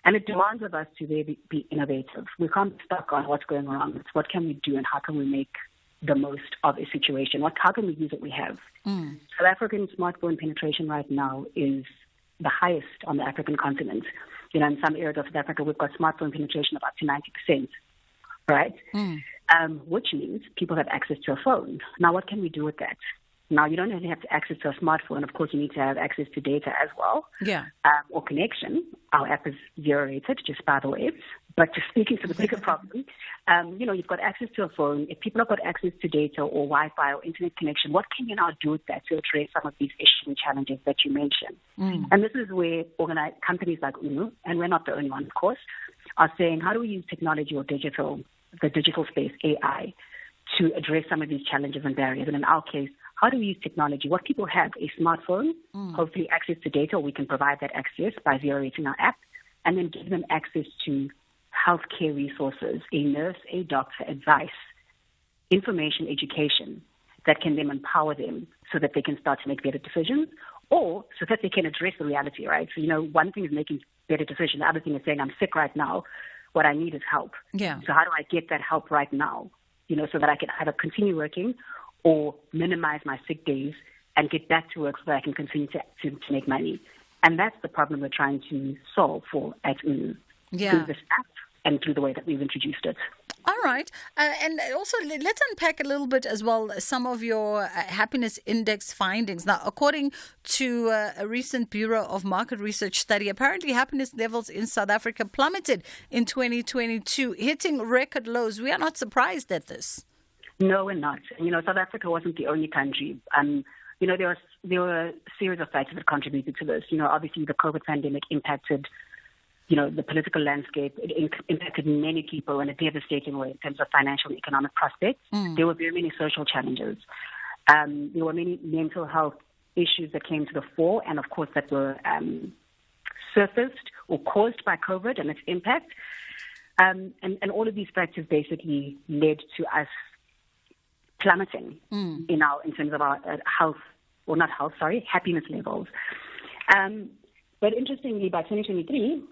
And it demands of us to be innovative. We can't be stuck on what's going on. It's what can we do and how can we make the most of a situation? How can we use what we have? South African smartphone penetration right now is the highest on the African continent. In some areas of South Africa, we've got smartphone penetration of up to 90%, right? Which means people have access to a phone. Now, what can we do with that? Now, you don't only have to access to a smartphone. Of course, you need to have access to data as well, or connection. Our app is zero-rated, just by the way. But just speaking to the bigger problem, you've got access to a phone. If people have got access to data or Wi-Fi or internet connection, what can you now do with that to address some of these issues and challenges that you mentioned? And this is where companies like UNU, and we're not the only one, of course, are saying, how do we use technology or the digital space, AI, to address some of these challenges and barriers? And in our case, how do we use technology? What people have, a smartphone, hopefully access to data, we can provide that access by zero-rating our app, and then give them access to healthcare resources, a nurse, a doctor, advice, information, education that can then empower them so that they can start to make better decisions, or so that they can address the reality, right? So, one thing is making better decisions. The other thing is saying, I'm sick right now. What I need is help. Yeah. So how do I get that help right now, so that I can either continue working or minimize my sick days and get back to work so that I can continue to make money? And that's the problem we're trying to solve for at UNU through this app and through the way that we've introduced it. All right. And also, let's unpack a little bit as well some of your happiness index findings. Now, according to a recent Bureau of Market Research study, apparently happiness levels in South Africa plummeted in 2022, hitting record lows. We are not surprised at this. No, we're not. South Africa wasn't the only country. There were a series of factors that contributed to this. Obviously the COVID pandemic impacted, the political landscape. It impacted many people in a devastating way in terms of financial and economic prospects. There were very many social challenges. There were many mental health issues that came to the fore, and of course that were surfaced or caused by COVID and its impact. And all of these factors basically led to us plummeting in terms of our happiness levels. But interestingly, by 2023,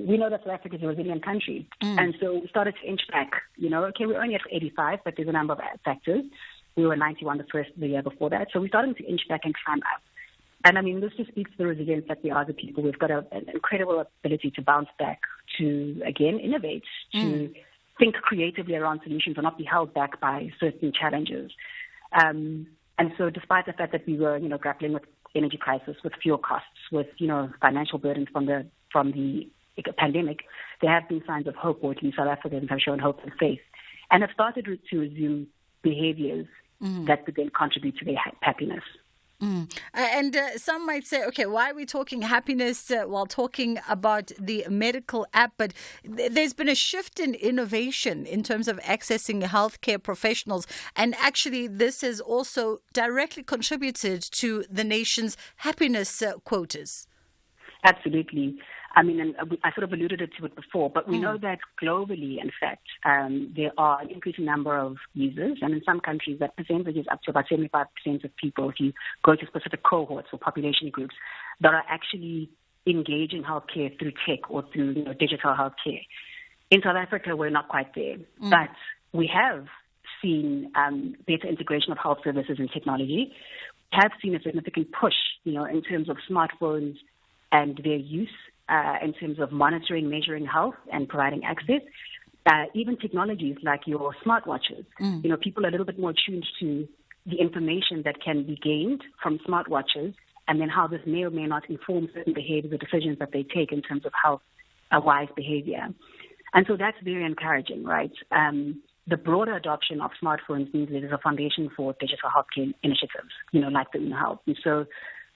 we know that South Africa is a resilient country. And so we started to inch back. We're only at 85, but there's a number of factors. We were 91 the year before that. So we're starting to inch back and climb up. And this just speaks to the resilience that we are as a people. We've got an incredible ability to bounce back, to, again, innovate, to think creatively around solutions and not be held back by certain challenges. And so despite the fact that we were, grappling with energy crisis, with fuel costs, with, financial burdens from the pandemic, there have been signs of hope, or at least South Africans have shown hope and faith, and have started to resume behaviors that would then contribute to their happiness. And some might say, okay, why are we talking happiness while talking about the medical app? But there's been a shift in innovation in terms of accessing healthcare professionals. And actually, this has also directly contributed to the nation's happiness quotas. Absolutely. And I sort of alluded to it before, but we know that globally, in fact, there are an increasing number of users, and in some countries that percentage is up to about 75% of people, if you go to specific cohorts or population groups, that are actually engaging healthcare through tech or through digital healthcare. In South Africa, we're not quite there, but we have seen better integration of health services and technology. We have seen a significant push, in terms of smartphones and their use, in terms of monitoring, measuring health and providing access. Even technologies like your smartwatches. People are a little bit more tuned to the information that can be gained from smartwatches, and then how this may or may not inform certain behaviors or decisions that they take in terms of health, wise behavior. And so that's very encouraging, right? The broader adoption of smartphones means there is a foundation for digital healthcare initiatives, like the Health. And so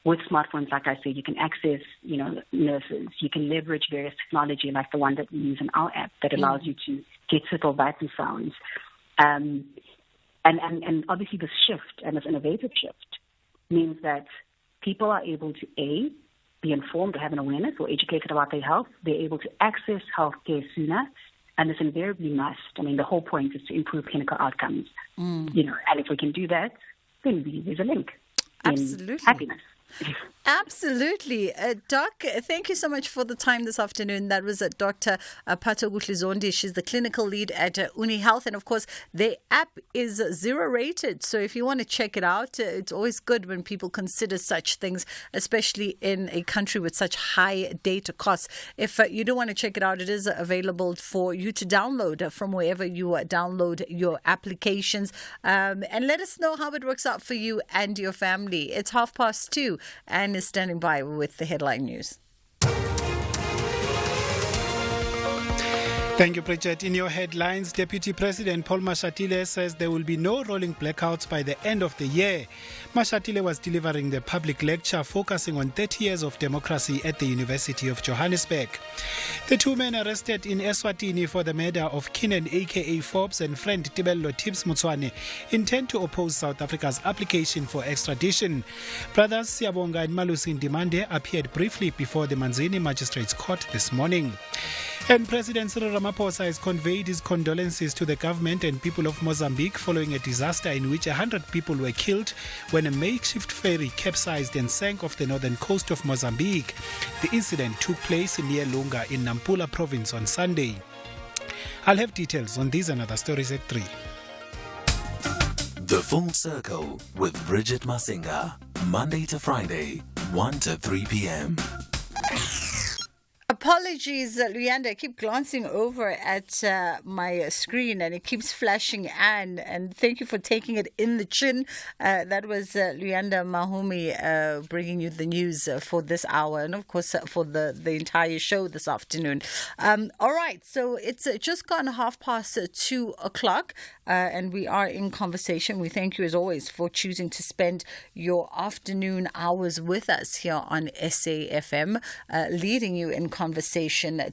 with smartphones, like I said, you can access, nurses. You can leverage various technology like the one that we use in our app that allows you to get subtle vital sounds. And obviously this shift and this innovative shift means that people are able to, A, be informed or have an awareness or educated about their health. They're able to access healthcare sooner. And this invariably must. The whole point is to improve clinical outcomes. And if we can do that, then there's a link in happiness. Absolutely. Doc, thank you so much for the time this afternoon. That was Dr. Patho Guhlizondi. She's the clinical lead at Uni Health. And of course, the app is 0 rated. So if you want to check it out, it's always good when people consider such things, especially in a country with such high data costs. If you do want to check it out, it is available for you to download from wherever you download your applications. And let us know how it works out for you and your family. It's 2:30 and is standing by with the headline news. Thank you, Bridget. In your headlines, Deputy President Paul Mashatile says there will be no rolling blackouts by the end of the year. Mashatile was delivering the public lecture focusing on 30 years of democracy at the University of Johannesburg. The two men arrested in Eswatini for the murder of Keenan aka Forbes and friend Tibello Tips Mutswane intend to oppose South Africa's application for extradition. Brothers Siyabonga and Malusi Ndimande appeared briefly before the Manzini Magistrates Court this morning. And President Cyril Ramaphosa has conveyed his condolences to the government and people of Mozambique following a disaster in which 100 people were killed when a makeshift ferry capsized and sank off the northern coast of Mozambique. The incident took place near Lunga in Nampula province on Sunday. I'll have details on these and other stories at 3. The Full Circle with Bridget Masinga, Monday to Friday, 1 to 3 p.m. Apologies, Luyanda. I keep glancing over at my screen and it keeps flashing Anne. And thank you for taking it in the chin. That was Luyanda Mahumi bringing you the news for this hour and, of course, for the entire show this afternoon. All right, so it's just gone 2:30, and we are in conversation. We thank you, as always, for choosing to spend your afternoon hours with us here on SAFM, leading you in conversation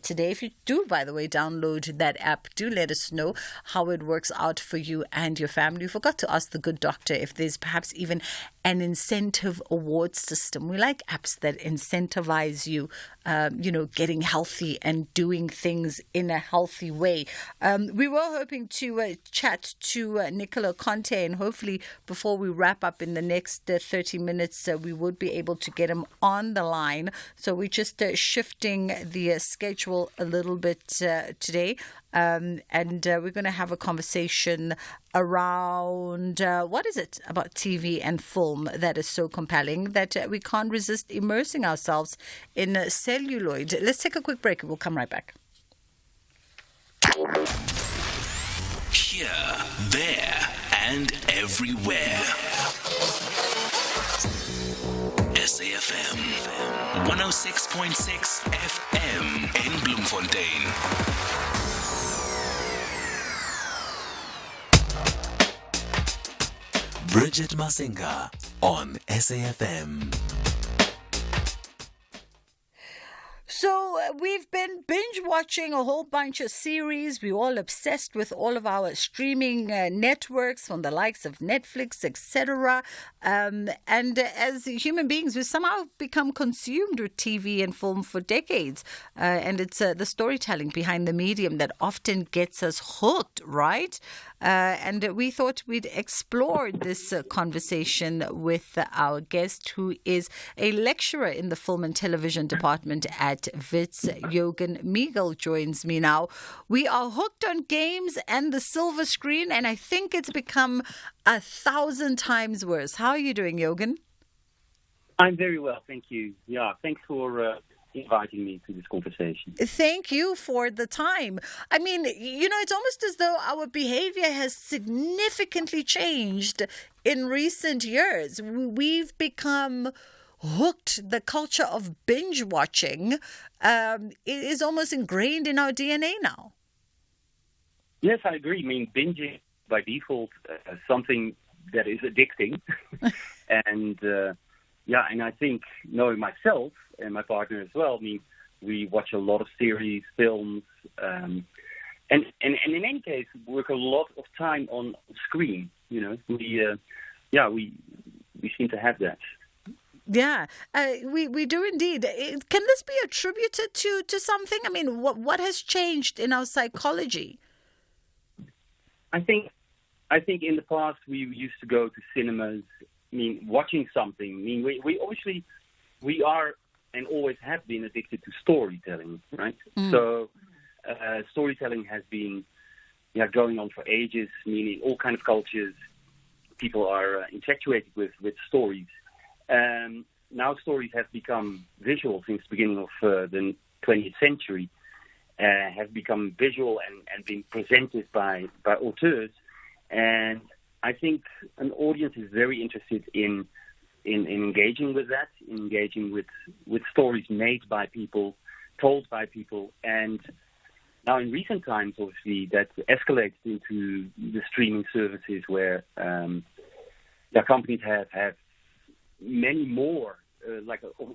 today. If you do, by the way, download that app, do let us know how it works out for you and your family. We forgot to ask the good doctor if there's perhaps even an incentive award system. We like apps that incentivize you, getting healthy and doing things in a healthy way. We were hoping to chat to Nicola Conte, and hopefully before we wrap up in the next 30 minutes, we would be able to get him on the line. So we're just shifting the schedule a little bit today. And we're going to have a conversation around what is it about TV and film that is so compelling that we can't resist immersing ourselves in celluloid. Let's take a quick break and we'll come right back. Here, there, and everywhere. SAFM 106.6 FM in Bloemfontein. Bridget Masinga on SAFM. So we've been binge watching a whole bunch of series. We're all obsessed with all of our streaming networks from the likes of Netflix, etc. And as human beings, we've somehow become consumed with TV and film for decades. And it's the storytelling behind the medium that often gets us hooked, right? And we thought we'd explore this conversation with our guest, who is a lecturer in the film and television department at WITS. Jürgen Miegel joins me now. We are hooked on games and the silver screen, and I think it's become 1,000 times worse. How are you doing, Jürgen? I'm very well, thank you. Yeah, thanks for inviting me to this conversation. Thank you for the time. I mean, it's almost as though our behavior has significantly changed in recent years. We've become hooked. The culture of binge watching is almost ingrained in our DNA now. Yes, I agree. I mean, binging by default is something that is addicting. And and I think, knowing myself and my partner as well, I mean, we watch a lot of series, films, and in any case, work a lot of time on screen. We seem to have that. Yeah, we do indeed. Can this be attributed to something? I mean, what has changed in our psychology? I think in the past we used to go to cinemas. I mean, watching something. I mean, we are and always have been addicted to storytelling, right? So storytelling has been going on for ages. Meaning, all kind of cultures, people are infatuated with stories. Now stories have become visual since the beginning of the 20th century, have become visual and been presented by auteurs. And I think an audience is very interested in engaging with that, engaging with stories made by people, told by people. And now in recent times, obviously, that escalates into the streaming services where companies have many more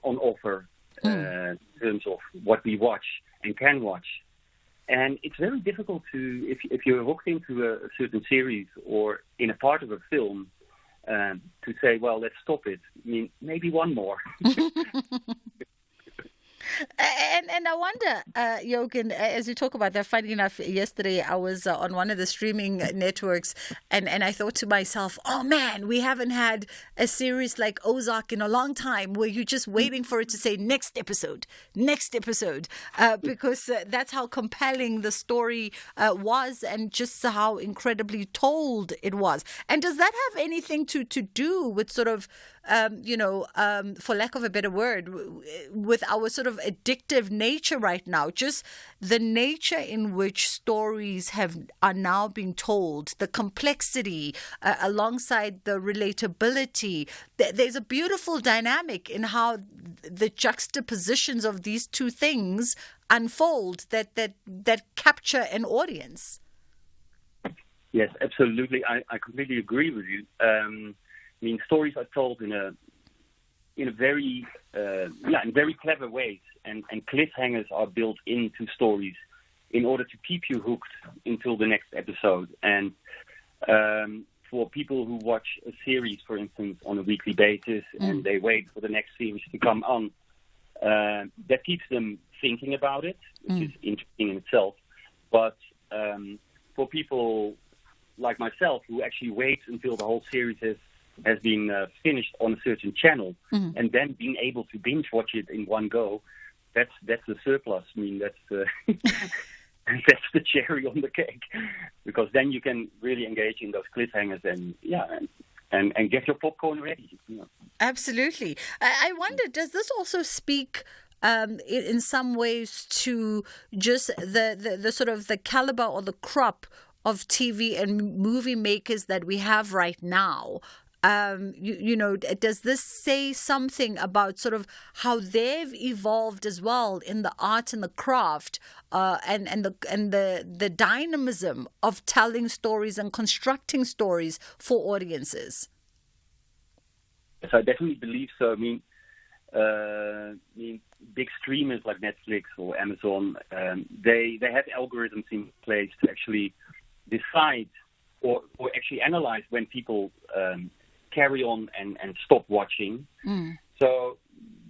on offer in terms of what we watch and can watch. And it's very difficult to, if you're hooked into a certain series or in a part of a film, to say, well, let's stop it. I mean, maybe one more. And I wonder, Jürgen, as you talk about that, funny enough, yesterday I was on one of the streaming networks and I thought to myself, oh man, we haven't had a series like Ozark in a long time where you're just waiting for it to say next episode, because that's how compelling the story was and just how incredibly told it was. And does that have anything to do with sort of for lack of a better word, with our sort of addictive nature right now, just the nature in which stories are now being told, the complexity alongside the relatability. There's a beautiful dynamic in how the juxtapositions of these two things unfold that capture an audience. Yes, absolutely. I completely agree with you. Stories are told in very clever ways, and cliffhangers are built into stories in order to keep you hooked until the next episode. And for people who watch a series, for instance, on a weekly basis, and they wait for the next series to come on, that keeps them thinking about it, which is interesting in itself. But for people like myself, who actually wait until the whole series has been finished on a certain channel, and then being able to binge watch it in one go, that's a surplus. That's that's the cherry on the cake, because then you can really engage in those cliffhangers and get your popcorn ready. Absolutely. I wonder, does this also speak in some ways to just the sort of the caliber or the crop of TV and movie makers that we have right now? Does this say something about sort of how they've evolved as well in the art and the craft, and the dynamism of telling stories and constructing stories for audiences? Yes, I definitely believe so. Big streamers like Netflix or Amazon, they have algorithms in place to actually decide or actually analyze when people carry on and stop watching. So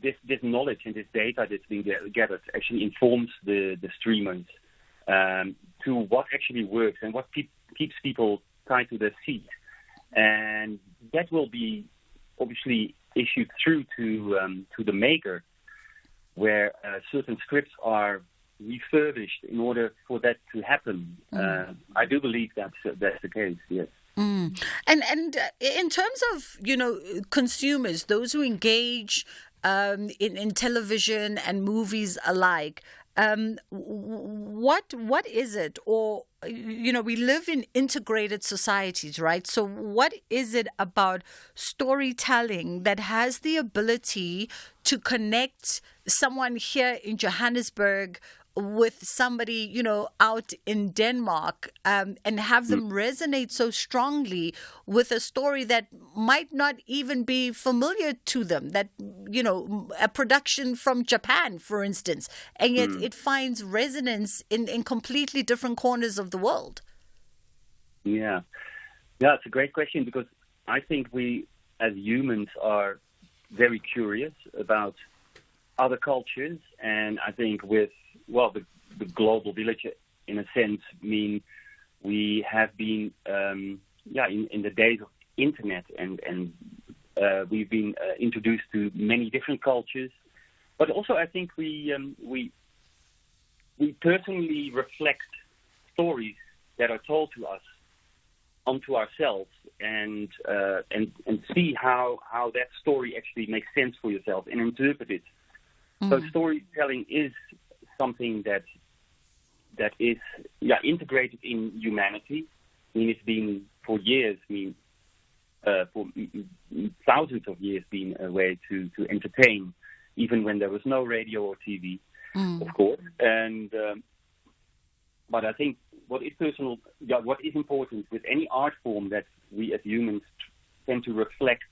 this knowledge and this data that's being gathered actually informs the streamers to what actually works and what keeps people tied to their seat. And that will be obviously issued through to the maker, where certain scripts are refurbished in order for that to happen. I do believe that's the case, yes. And in terms of, consumers, those who engage in television and movies alike, what is it? Or, we live in integrated societies, right? So what is it about storytelling that has the ability to connect someone here in Johannesburg with somebody, out in Denmark, and have them resonate so strongly with a story that might not even be familiar to them, that, a production from Japan, for instance, and yet it finds resonance in completely different corners of the world? Yeah, it's a great question, because I think we as humans are very curious about other cultures, and I think with the global village, in a sense, we have been, in the days of internet, and we've been introduced to many different cultures. But also, I think we personally reflect stories that are told to us onto ourselves, and see how that story actually makes sense for yourself and interpret it. So storytelling is something that is integrated in humanity. It's been for years, for thousands of years, been a way to entertain, even when there was no radio or TV, of course. And but I think what is important with any art form, that we as humans tend to reflect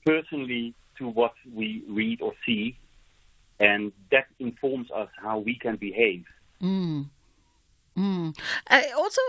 personally to what we read or see, and that informs us how we can behave. Also,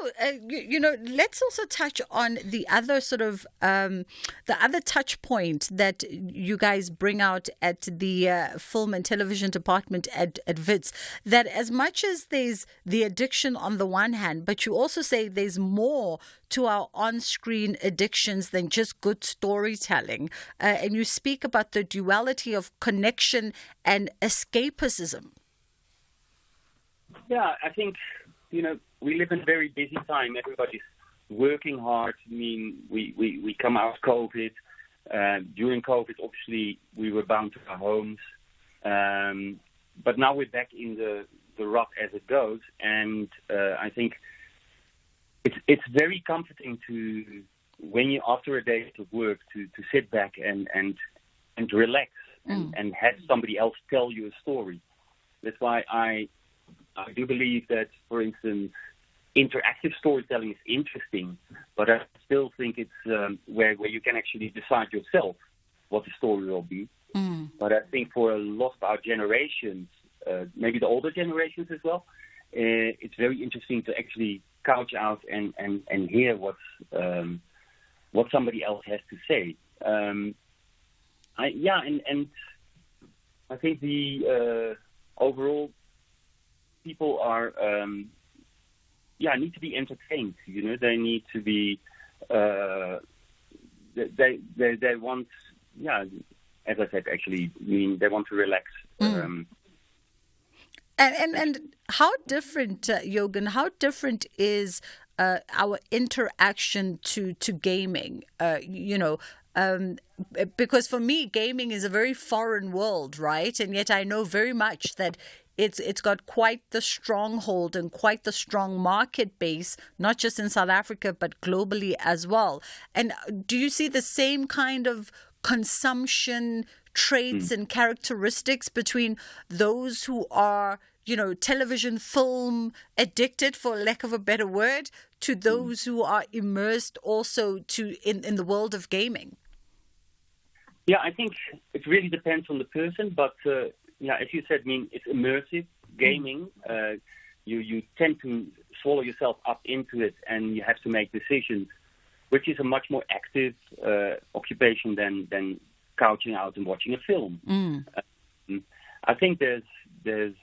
let's also touch on the other sort of the other touch point that you guys bring out at the film and television department at WITS, that as much as there's the addiction on the one hand, but you also say there's more to our on-screen addictions than just good storytelling. And you speak about the duality of connection and escapism. Yeah, I think, we live in a very busy time. Everybody's working hard. We come out of COVID. During COVID, obviously, we were bound to our homes. But now we're back in the rut as it goes. And I think it's very comforting to, when you, after a day of work, to sit back and relax and have somebody else tell you a story. That's why I do believe that, for instance, interactive storytelling is interesting, but I still think it's where you can actually decide yourself what the story will be. But I think for a lot of our generations, maybe the older generations as well, it's very interesting to actually couch out and hear what somebody else has to say. And I think the overall people are need to be entertained. You know, they need to be they want, as I said, actually, they want to relax. And how different, Jürgen, how different is our interaction to gaming? Because for me, gaming is a very foreign world, right? And yet I know very much that it's got quite the stronghold and quite the strong market base, not just in South Africa, but globally as well. And do you see the same kind of consumption traits and characteristics between those who are, television film addicted, for lack of a better word, to those who are immersed also in the world of gaming? Yeah, I think it really depends on the person, but as you said, it's immersive gaming. You tend to swallow yourself up into it, and you have to make decisions, which is a much more active occupation than couching out and watching a film. I think there's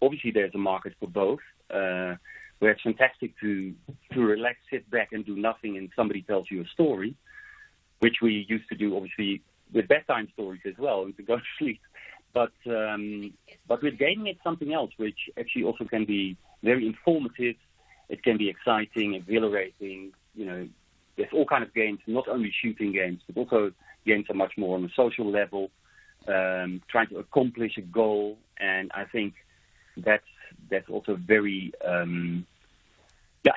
obviously a market for both, where it's fantastic to relax, sit back, and do nothing, and somebody tells you a story, which we used to do obviously with bedtime stories as well, and to go to sleep. But with gaming, it's something else, which actually also can be very informative. It can be exciting, exhilarating. There's all kinds of games, not only shooting games, but also games are much more on a social level, trying to accomplish a goal. And I think that's also very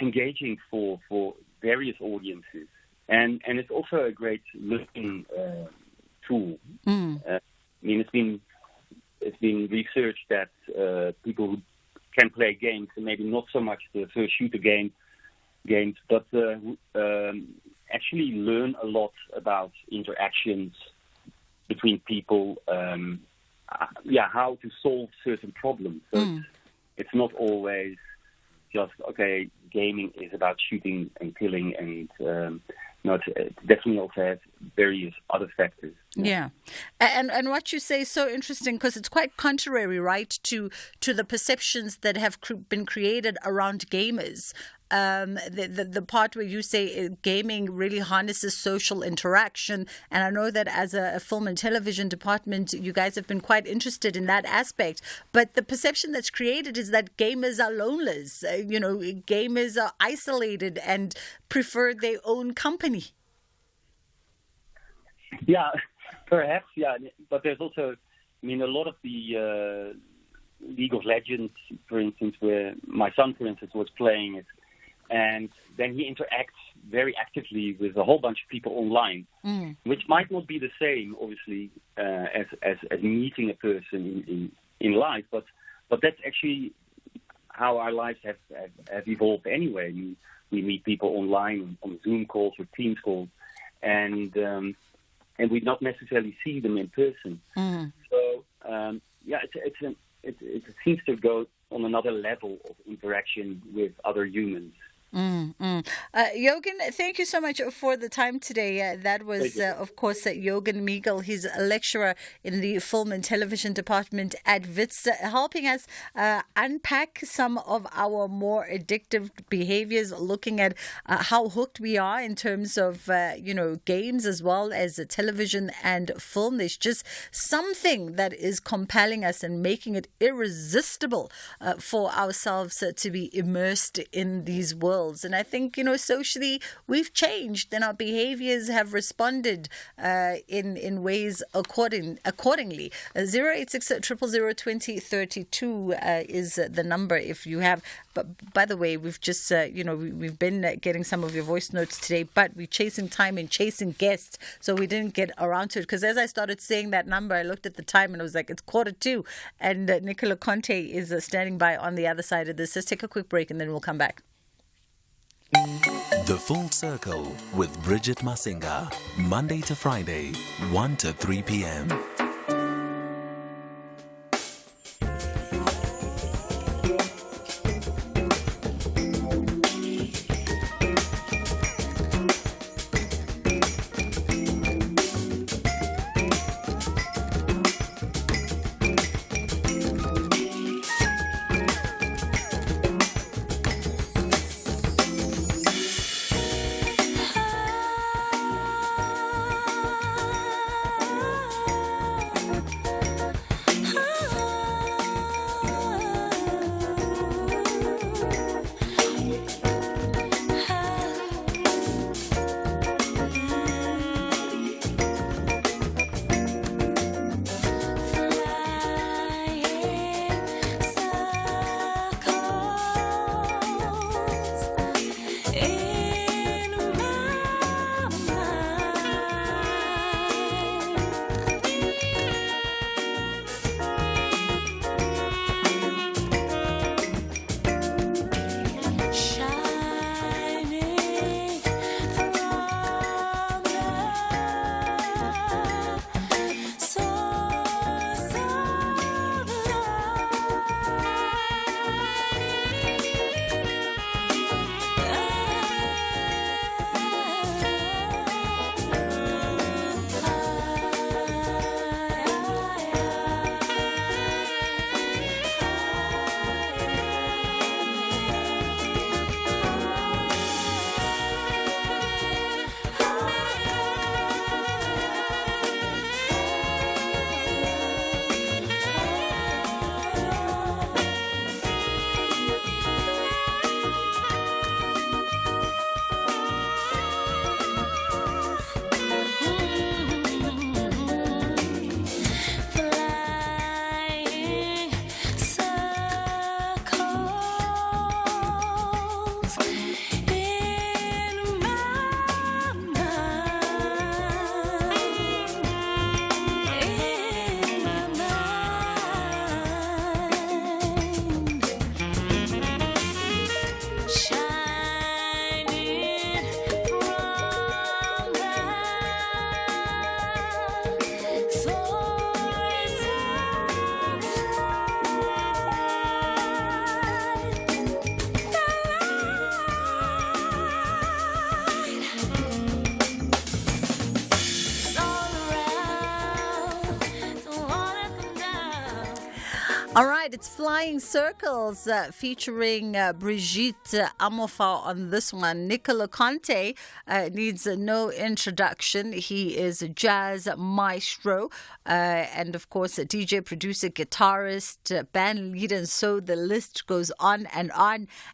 engaging for various audiences. And it's also a great learning tool. It's been researched that people who can play games, and maybe not so much the first shooter games, but actually learn a lot about interactions between people, how to solve certain problems. So it's not always just, gaming is about shooting and killing, and it definitely also has various other factors. Yeah. And what you say is so interesting, because it's quite contrary, right, to the perceptions that have been created around gamers. The part where you say gaming really harnesses social interaction, and I know that as a film and television department, you guys have been quite interested in that aspect. But the perception that's created is that gamers are loneless. Gamers are isolated and prefer their own company. Yeah, perhaps. Yeah, but there's also, a lot of the League of Legends, for instance, where my son, for instance, was playing it. And then he interacts very actively with a whole bunch of people online, which might not be the same, obviously, as meeting a person in life. But that's actually how our lives have evolved anyway. We meet people online on Zoom calls or Teams calls, and we not necessarily see them in person. So it seems to go on another level of interaction with other humans. Jürgen, thank you so much for the time today. That was, of course, Jürgen Miegel. He's a lecturer in the film and television department at WITS, helping us unpack some of our more addictive behaviors, looking at how hooked we are in terms of, games as well as television and film. There's just something that is compelling us and making it irresistible for ourselves to be immersed in these worlds. worlds. And I think, socially we've changed and our behaviors have responded in ways accordingly. 086 000 2032 is the number if you have. But by the way, we've just, we've been getting some of your voice notes today, but we're chasing time and chasing guests. So we didn't get around to it because as I started saying that number, I looked at the time and I was like, it's 1:45. And Nicola Conte is standing by on the other side of this. Let's take a quick break and then we'll come back. The Full Circle with Bridget Masinga, Monday to Friday, 1 to 3 p.m. All right, it's Flying Circles featuring Brigitte Amofa on this one. Nicola Conte needs no introduction. He is a jazz maestro and, of course, a DJ, producer, guitarist, band leader, and so the list goes on.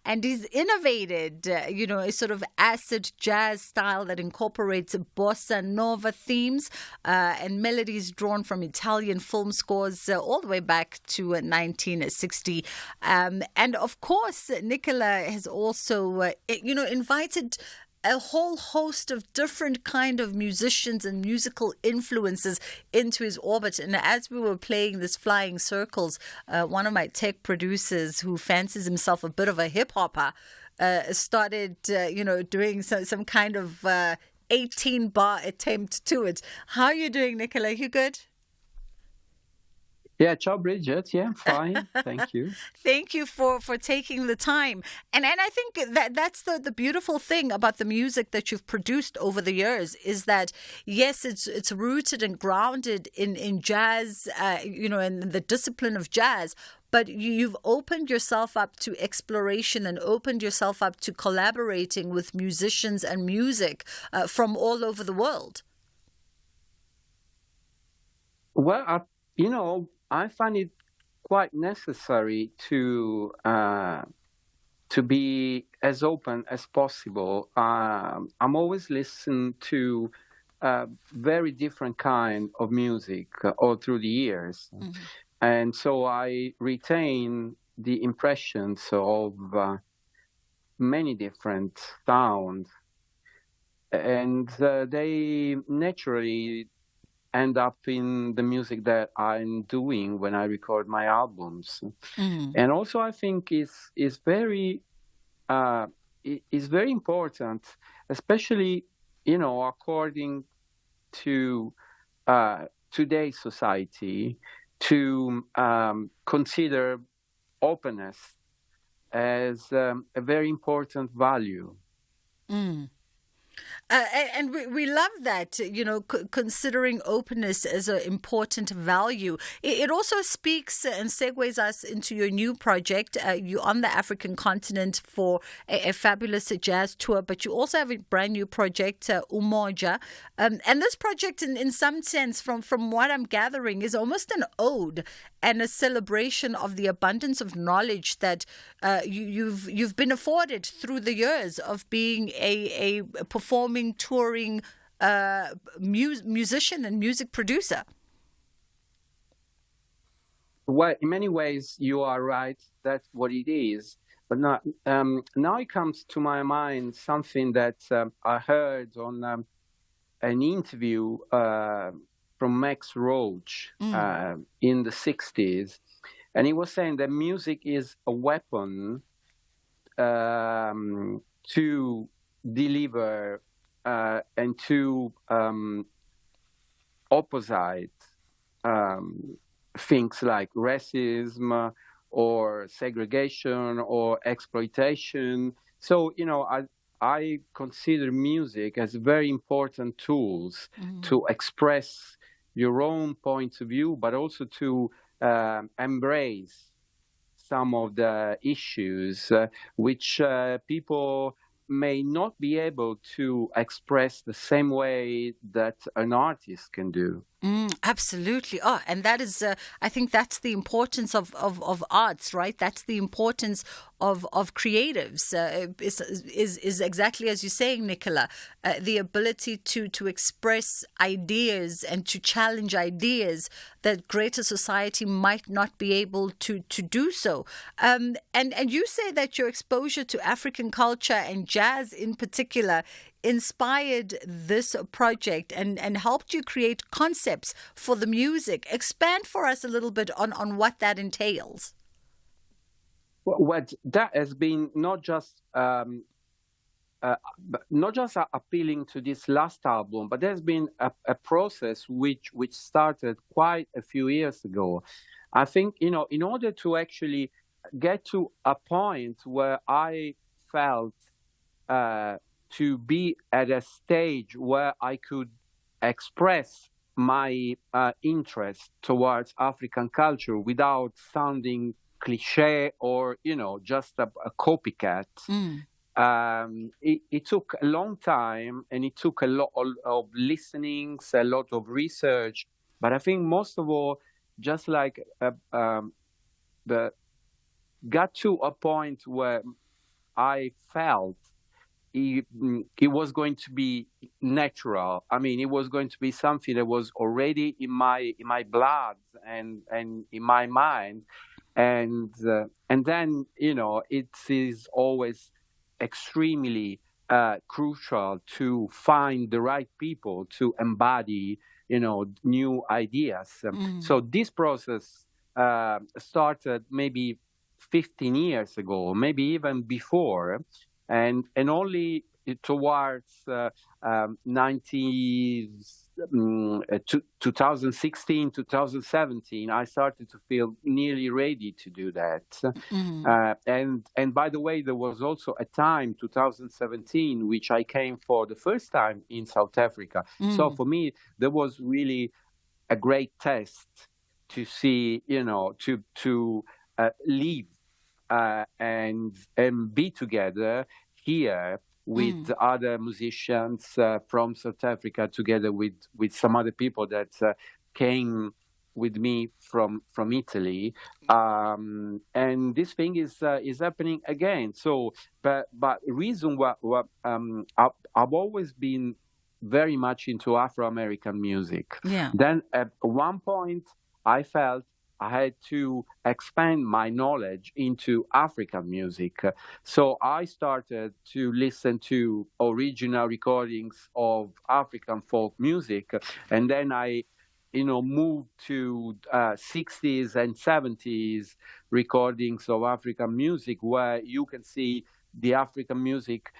And he's innovated, a sort of acid jazz style that incorporates bossa nova themes and melodies drawn from Italian film scores all the way back to 1960. And of course, Nicola has also, invited a whole host of different kind of musicians and musical influences into his orbit. And as we were playing this Flying Circles, one of my tech producers who fancies himself a bit of a hip-hopper started, doing some kind of 18-bar attempt to it. How are you doing, Nicola? You good? Yeah, ciao, Bridget. Yeah, I'm fine. Thank you. Thank you for taking the time. And I think that's the beautiful thing about the music that you've produced over the years is that, yes, it's rooted and grounded in jazz, in the discipline of jazz, but you've opened yourself up to exploration and opened yourself up to collaborating with musicians and music from all over the world. Well, I find it quite necessary to to be as open as possible. I'm always listening to very different kind of music all through the years. Mm-hmm. And so I retain the impressions of many different sounds. And they naturally end up in the music that I'm doing when I record my albums. Mm-hmm. And also I think is very important, especially, according to today's society, to consider openness as a very important value. Mm. And we love that, considering openness as an important value. It also speaks and segues us into your new project. You're on the African continent for a fabulous jazz tour, but you also have a brand new project, Umoja. And this project, in some sense, from what I'm gathering, is almost an ode and a celebration of the abundance of knowledge that you've been afforded through the years of being a performing, touring musician and music producer. Well, in many ways, you are right. That's what it is. But now it comes to my mind something that I heard on an interview from Max Roach in the 60s. And he was saying that music is a weapon to deliver and to opposite things like racism or segregation or exploitation. So, I consider music as very important tools to express your own point of view, but also to embrace some of the issues which people may not be able to express the same way that an artist can do. Absolutely. Oh, and that is, I think that's the importance of arts, right? That's the importance of creatives, is exactly as you're saying, Nicola, the ability to express ideas and to challenge ideas that greater society might not be able to do so. And you say that your exposure to African culture and jazz in particular inspired this project and helped you create concepts for the music. Expand for us a little bit on what that entails. Well, that has been not just appealing to this last album, but there's been a process which started quite a few years ago. I think, in order to actually get to a point where I felt to be at a stage where I could express my interest towards African culture without sounding cliche or, just a copycat. It took a long time, and it took a lot of listenings, a lot of research. But I think most of all, just like got to a point where I felt it was going to be natural. I mean, it was going to be something that was already in my blood and in my mind, and then it is always extremely crucial to find the right people to embody new ideas. So this process started maybe 15 years ago, maybe even before. And only towards 2016, 2017, I started to feel nearly ready to do that. And by the way, there was also a time, 2017, which I came for the first time in South Africa. So for me, there was really a great test to see, to live and be together here with other musicians from South Africa, together with some other people that came with me from Italy, and this thing is happening again. So, but reason why I've always been very much into Afro-American music. Yeah. Then at one point, I felt I had to expand my knowledge into African music. So I started to listen to original recordings of African folk music. And then I, moved to 60s and 70s recordings of African music, where you can see the African music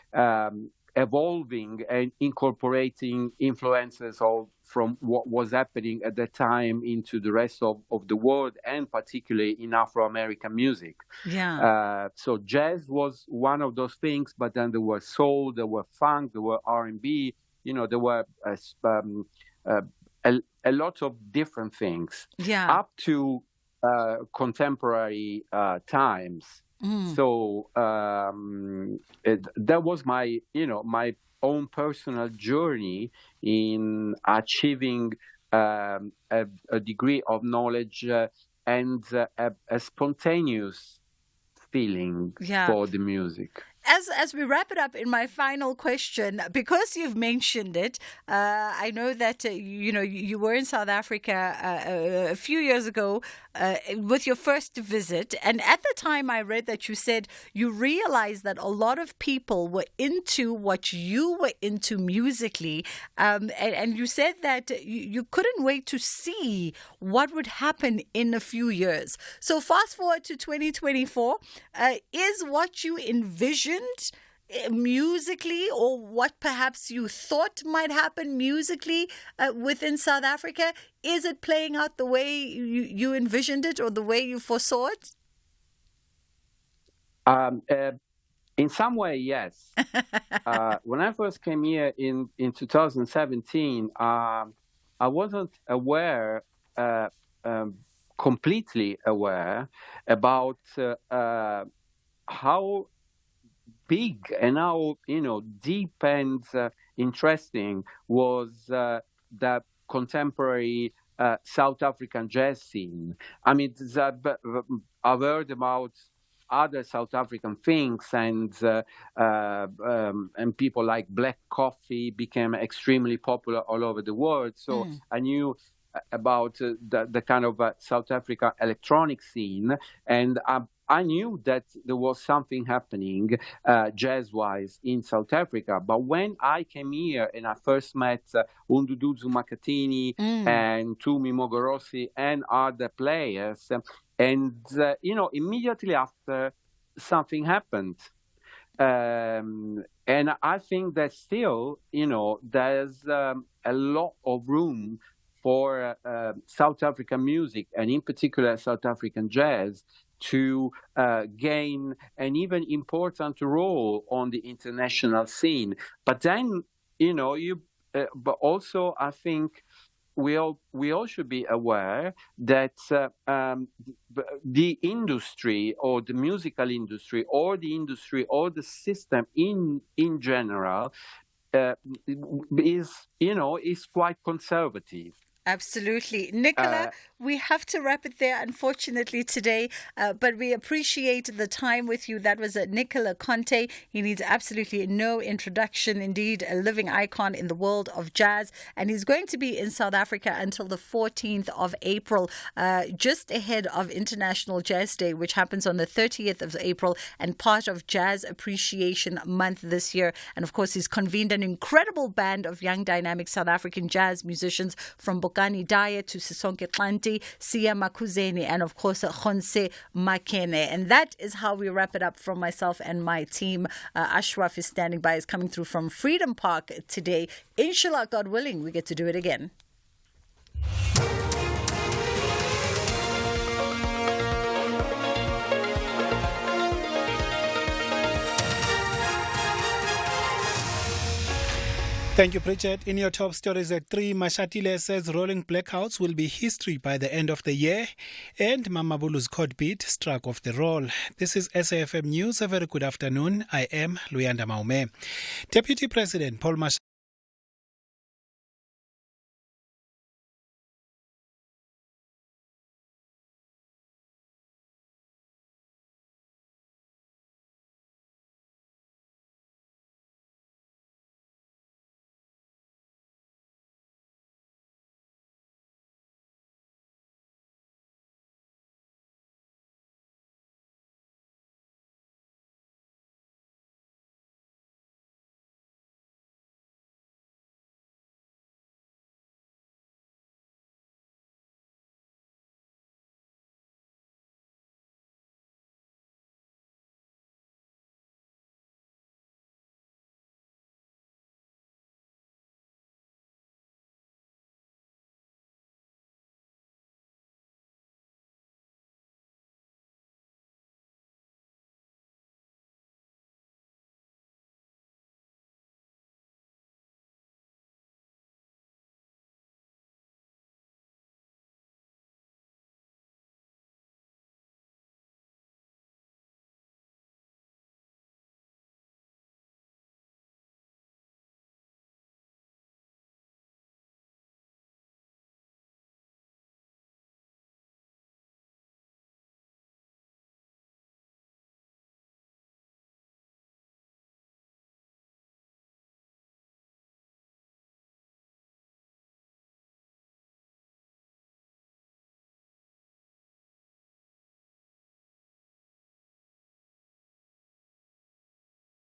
evolving and incorporating influences from what was happening at that time into the rest of the world, and particularly in Afro-American music. Yeah. So jazz was one of those things, but then there were soul, there were funk, there were R&B, there were a lot of different things. Yeah. Up to contemporary times. So that was my own personal journey in achieving a degree of knowledge and a spontaneous feeling for the music. As we wrap it up, in my final question, because you've mentioned it, I know that you were in South Africa a few years ago with your first visit, and at the time I read that you said you realized that a lot of people were into what you were into musically, and you said that you couldn't wait to see what would happen in a few years. So fast forward to 2024, is what you envisioned musically, or what perhaps you thought might happen musically within South Africa, is it playing out the way you envisioned it or the way you foresaw it? In some way, yes. When I first came here in 2017, I wasn't aware, completely aware about how big and how deep and interesting was the contemporary South African jazz scene. I mean, I've heard about other South African things, and people like Black Coffee became extremely popular all over the world. So I knew about the kind of South Africa electronic scene, and I knew that there was something happening jazz-wise in South Africa. But when I came here and I first met Unduduzo Makhathini and Tumi Mogorossi and other players, and immediately after, something happened. And I think that still, there's a lot of room for South African music, and in particular South African jazz, to gain an even important role on the international scene. But then, but also I think we all should be aware that the industry, or the musical industry, or the industry, or the system in general is quite conservative. Absolutely. Nicola, we have to wrap it there, unfortunately, today, but we appreciate the time with you. That was Nicola Conte. He needs absolutely no introduction. Indeed, a living icon in the world of jazz. And he's going to be in South Africa until the 14th of April, just ahead of International Jazz Day, which happens on the 30th of April, and part of Jazz Appreciation Month this year. And of course, he's convened an incredible band of young, dynamic South African jazz musicians, from Bokani Daya to Sisonke Klanti, Sia Makuzeni, and of course Khonse Makene. And that is how we wrap it up from myself and my team. Ashraf is standing by, is coming through from Freedom Park today. Inshallah, God willing, we get to do it again. Thank you, Bridget. In your top stories at 3, Mashatile says rolling blackouts will be history by the end of the year, and Mamabulu's court bid struck off the roll. This is SAFM News. A very good afternoon. I am Luyanda Maume. Deputy President Paul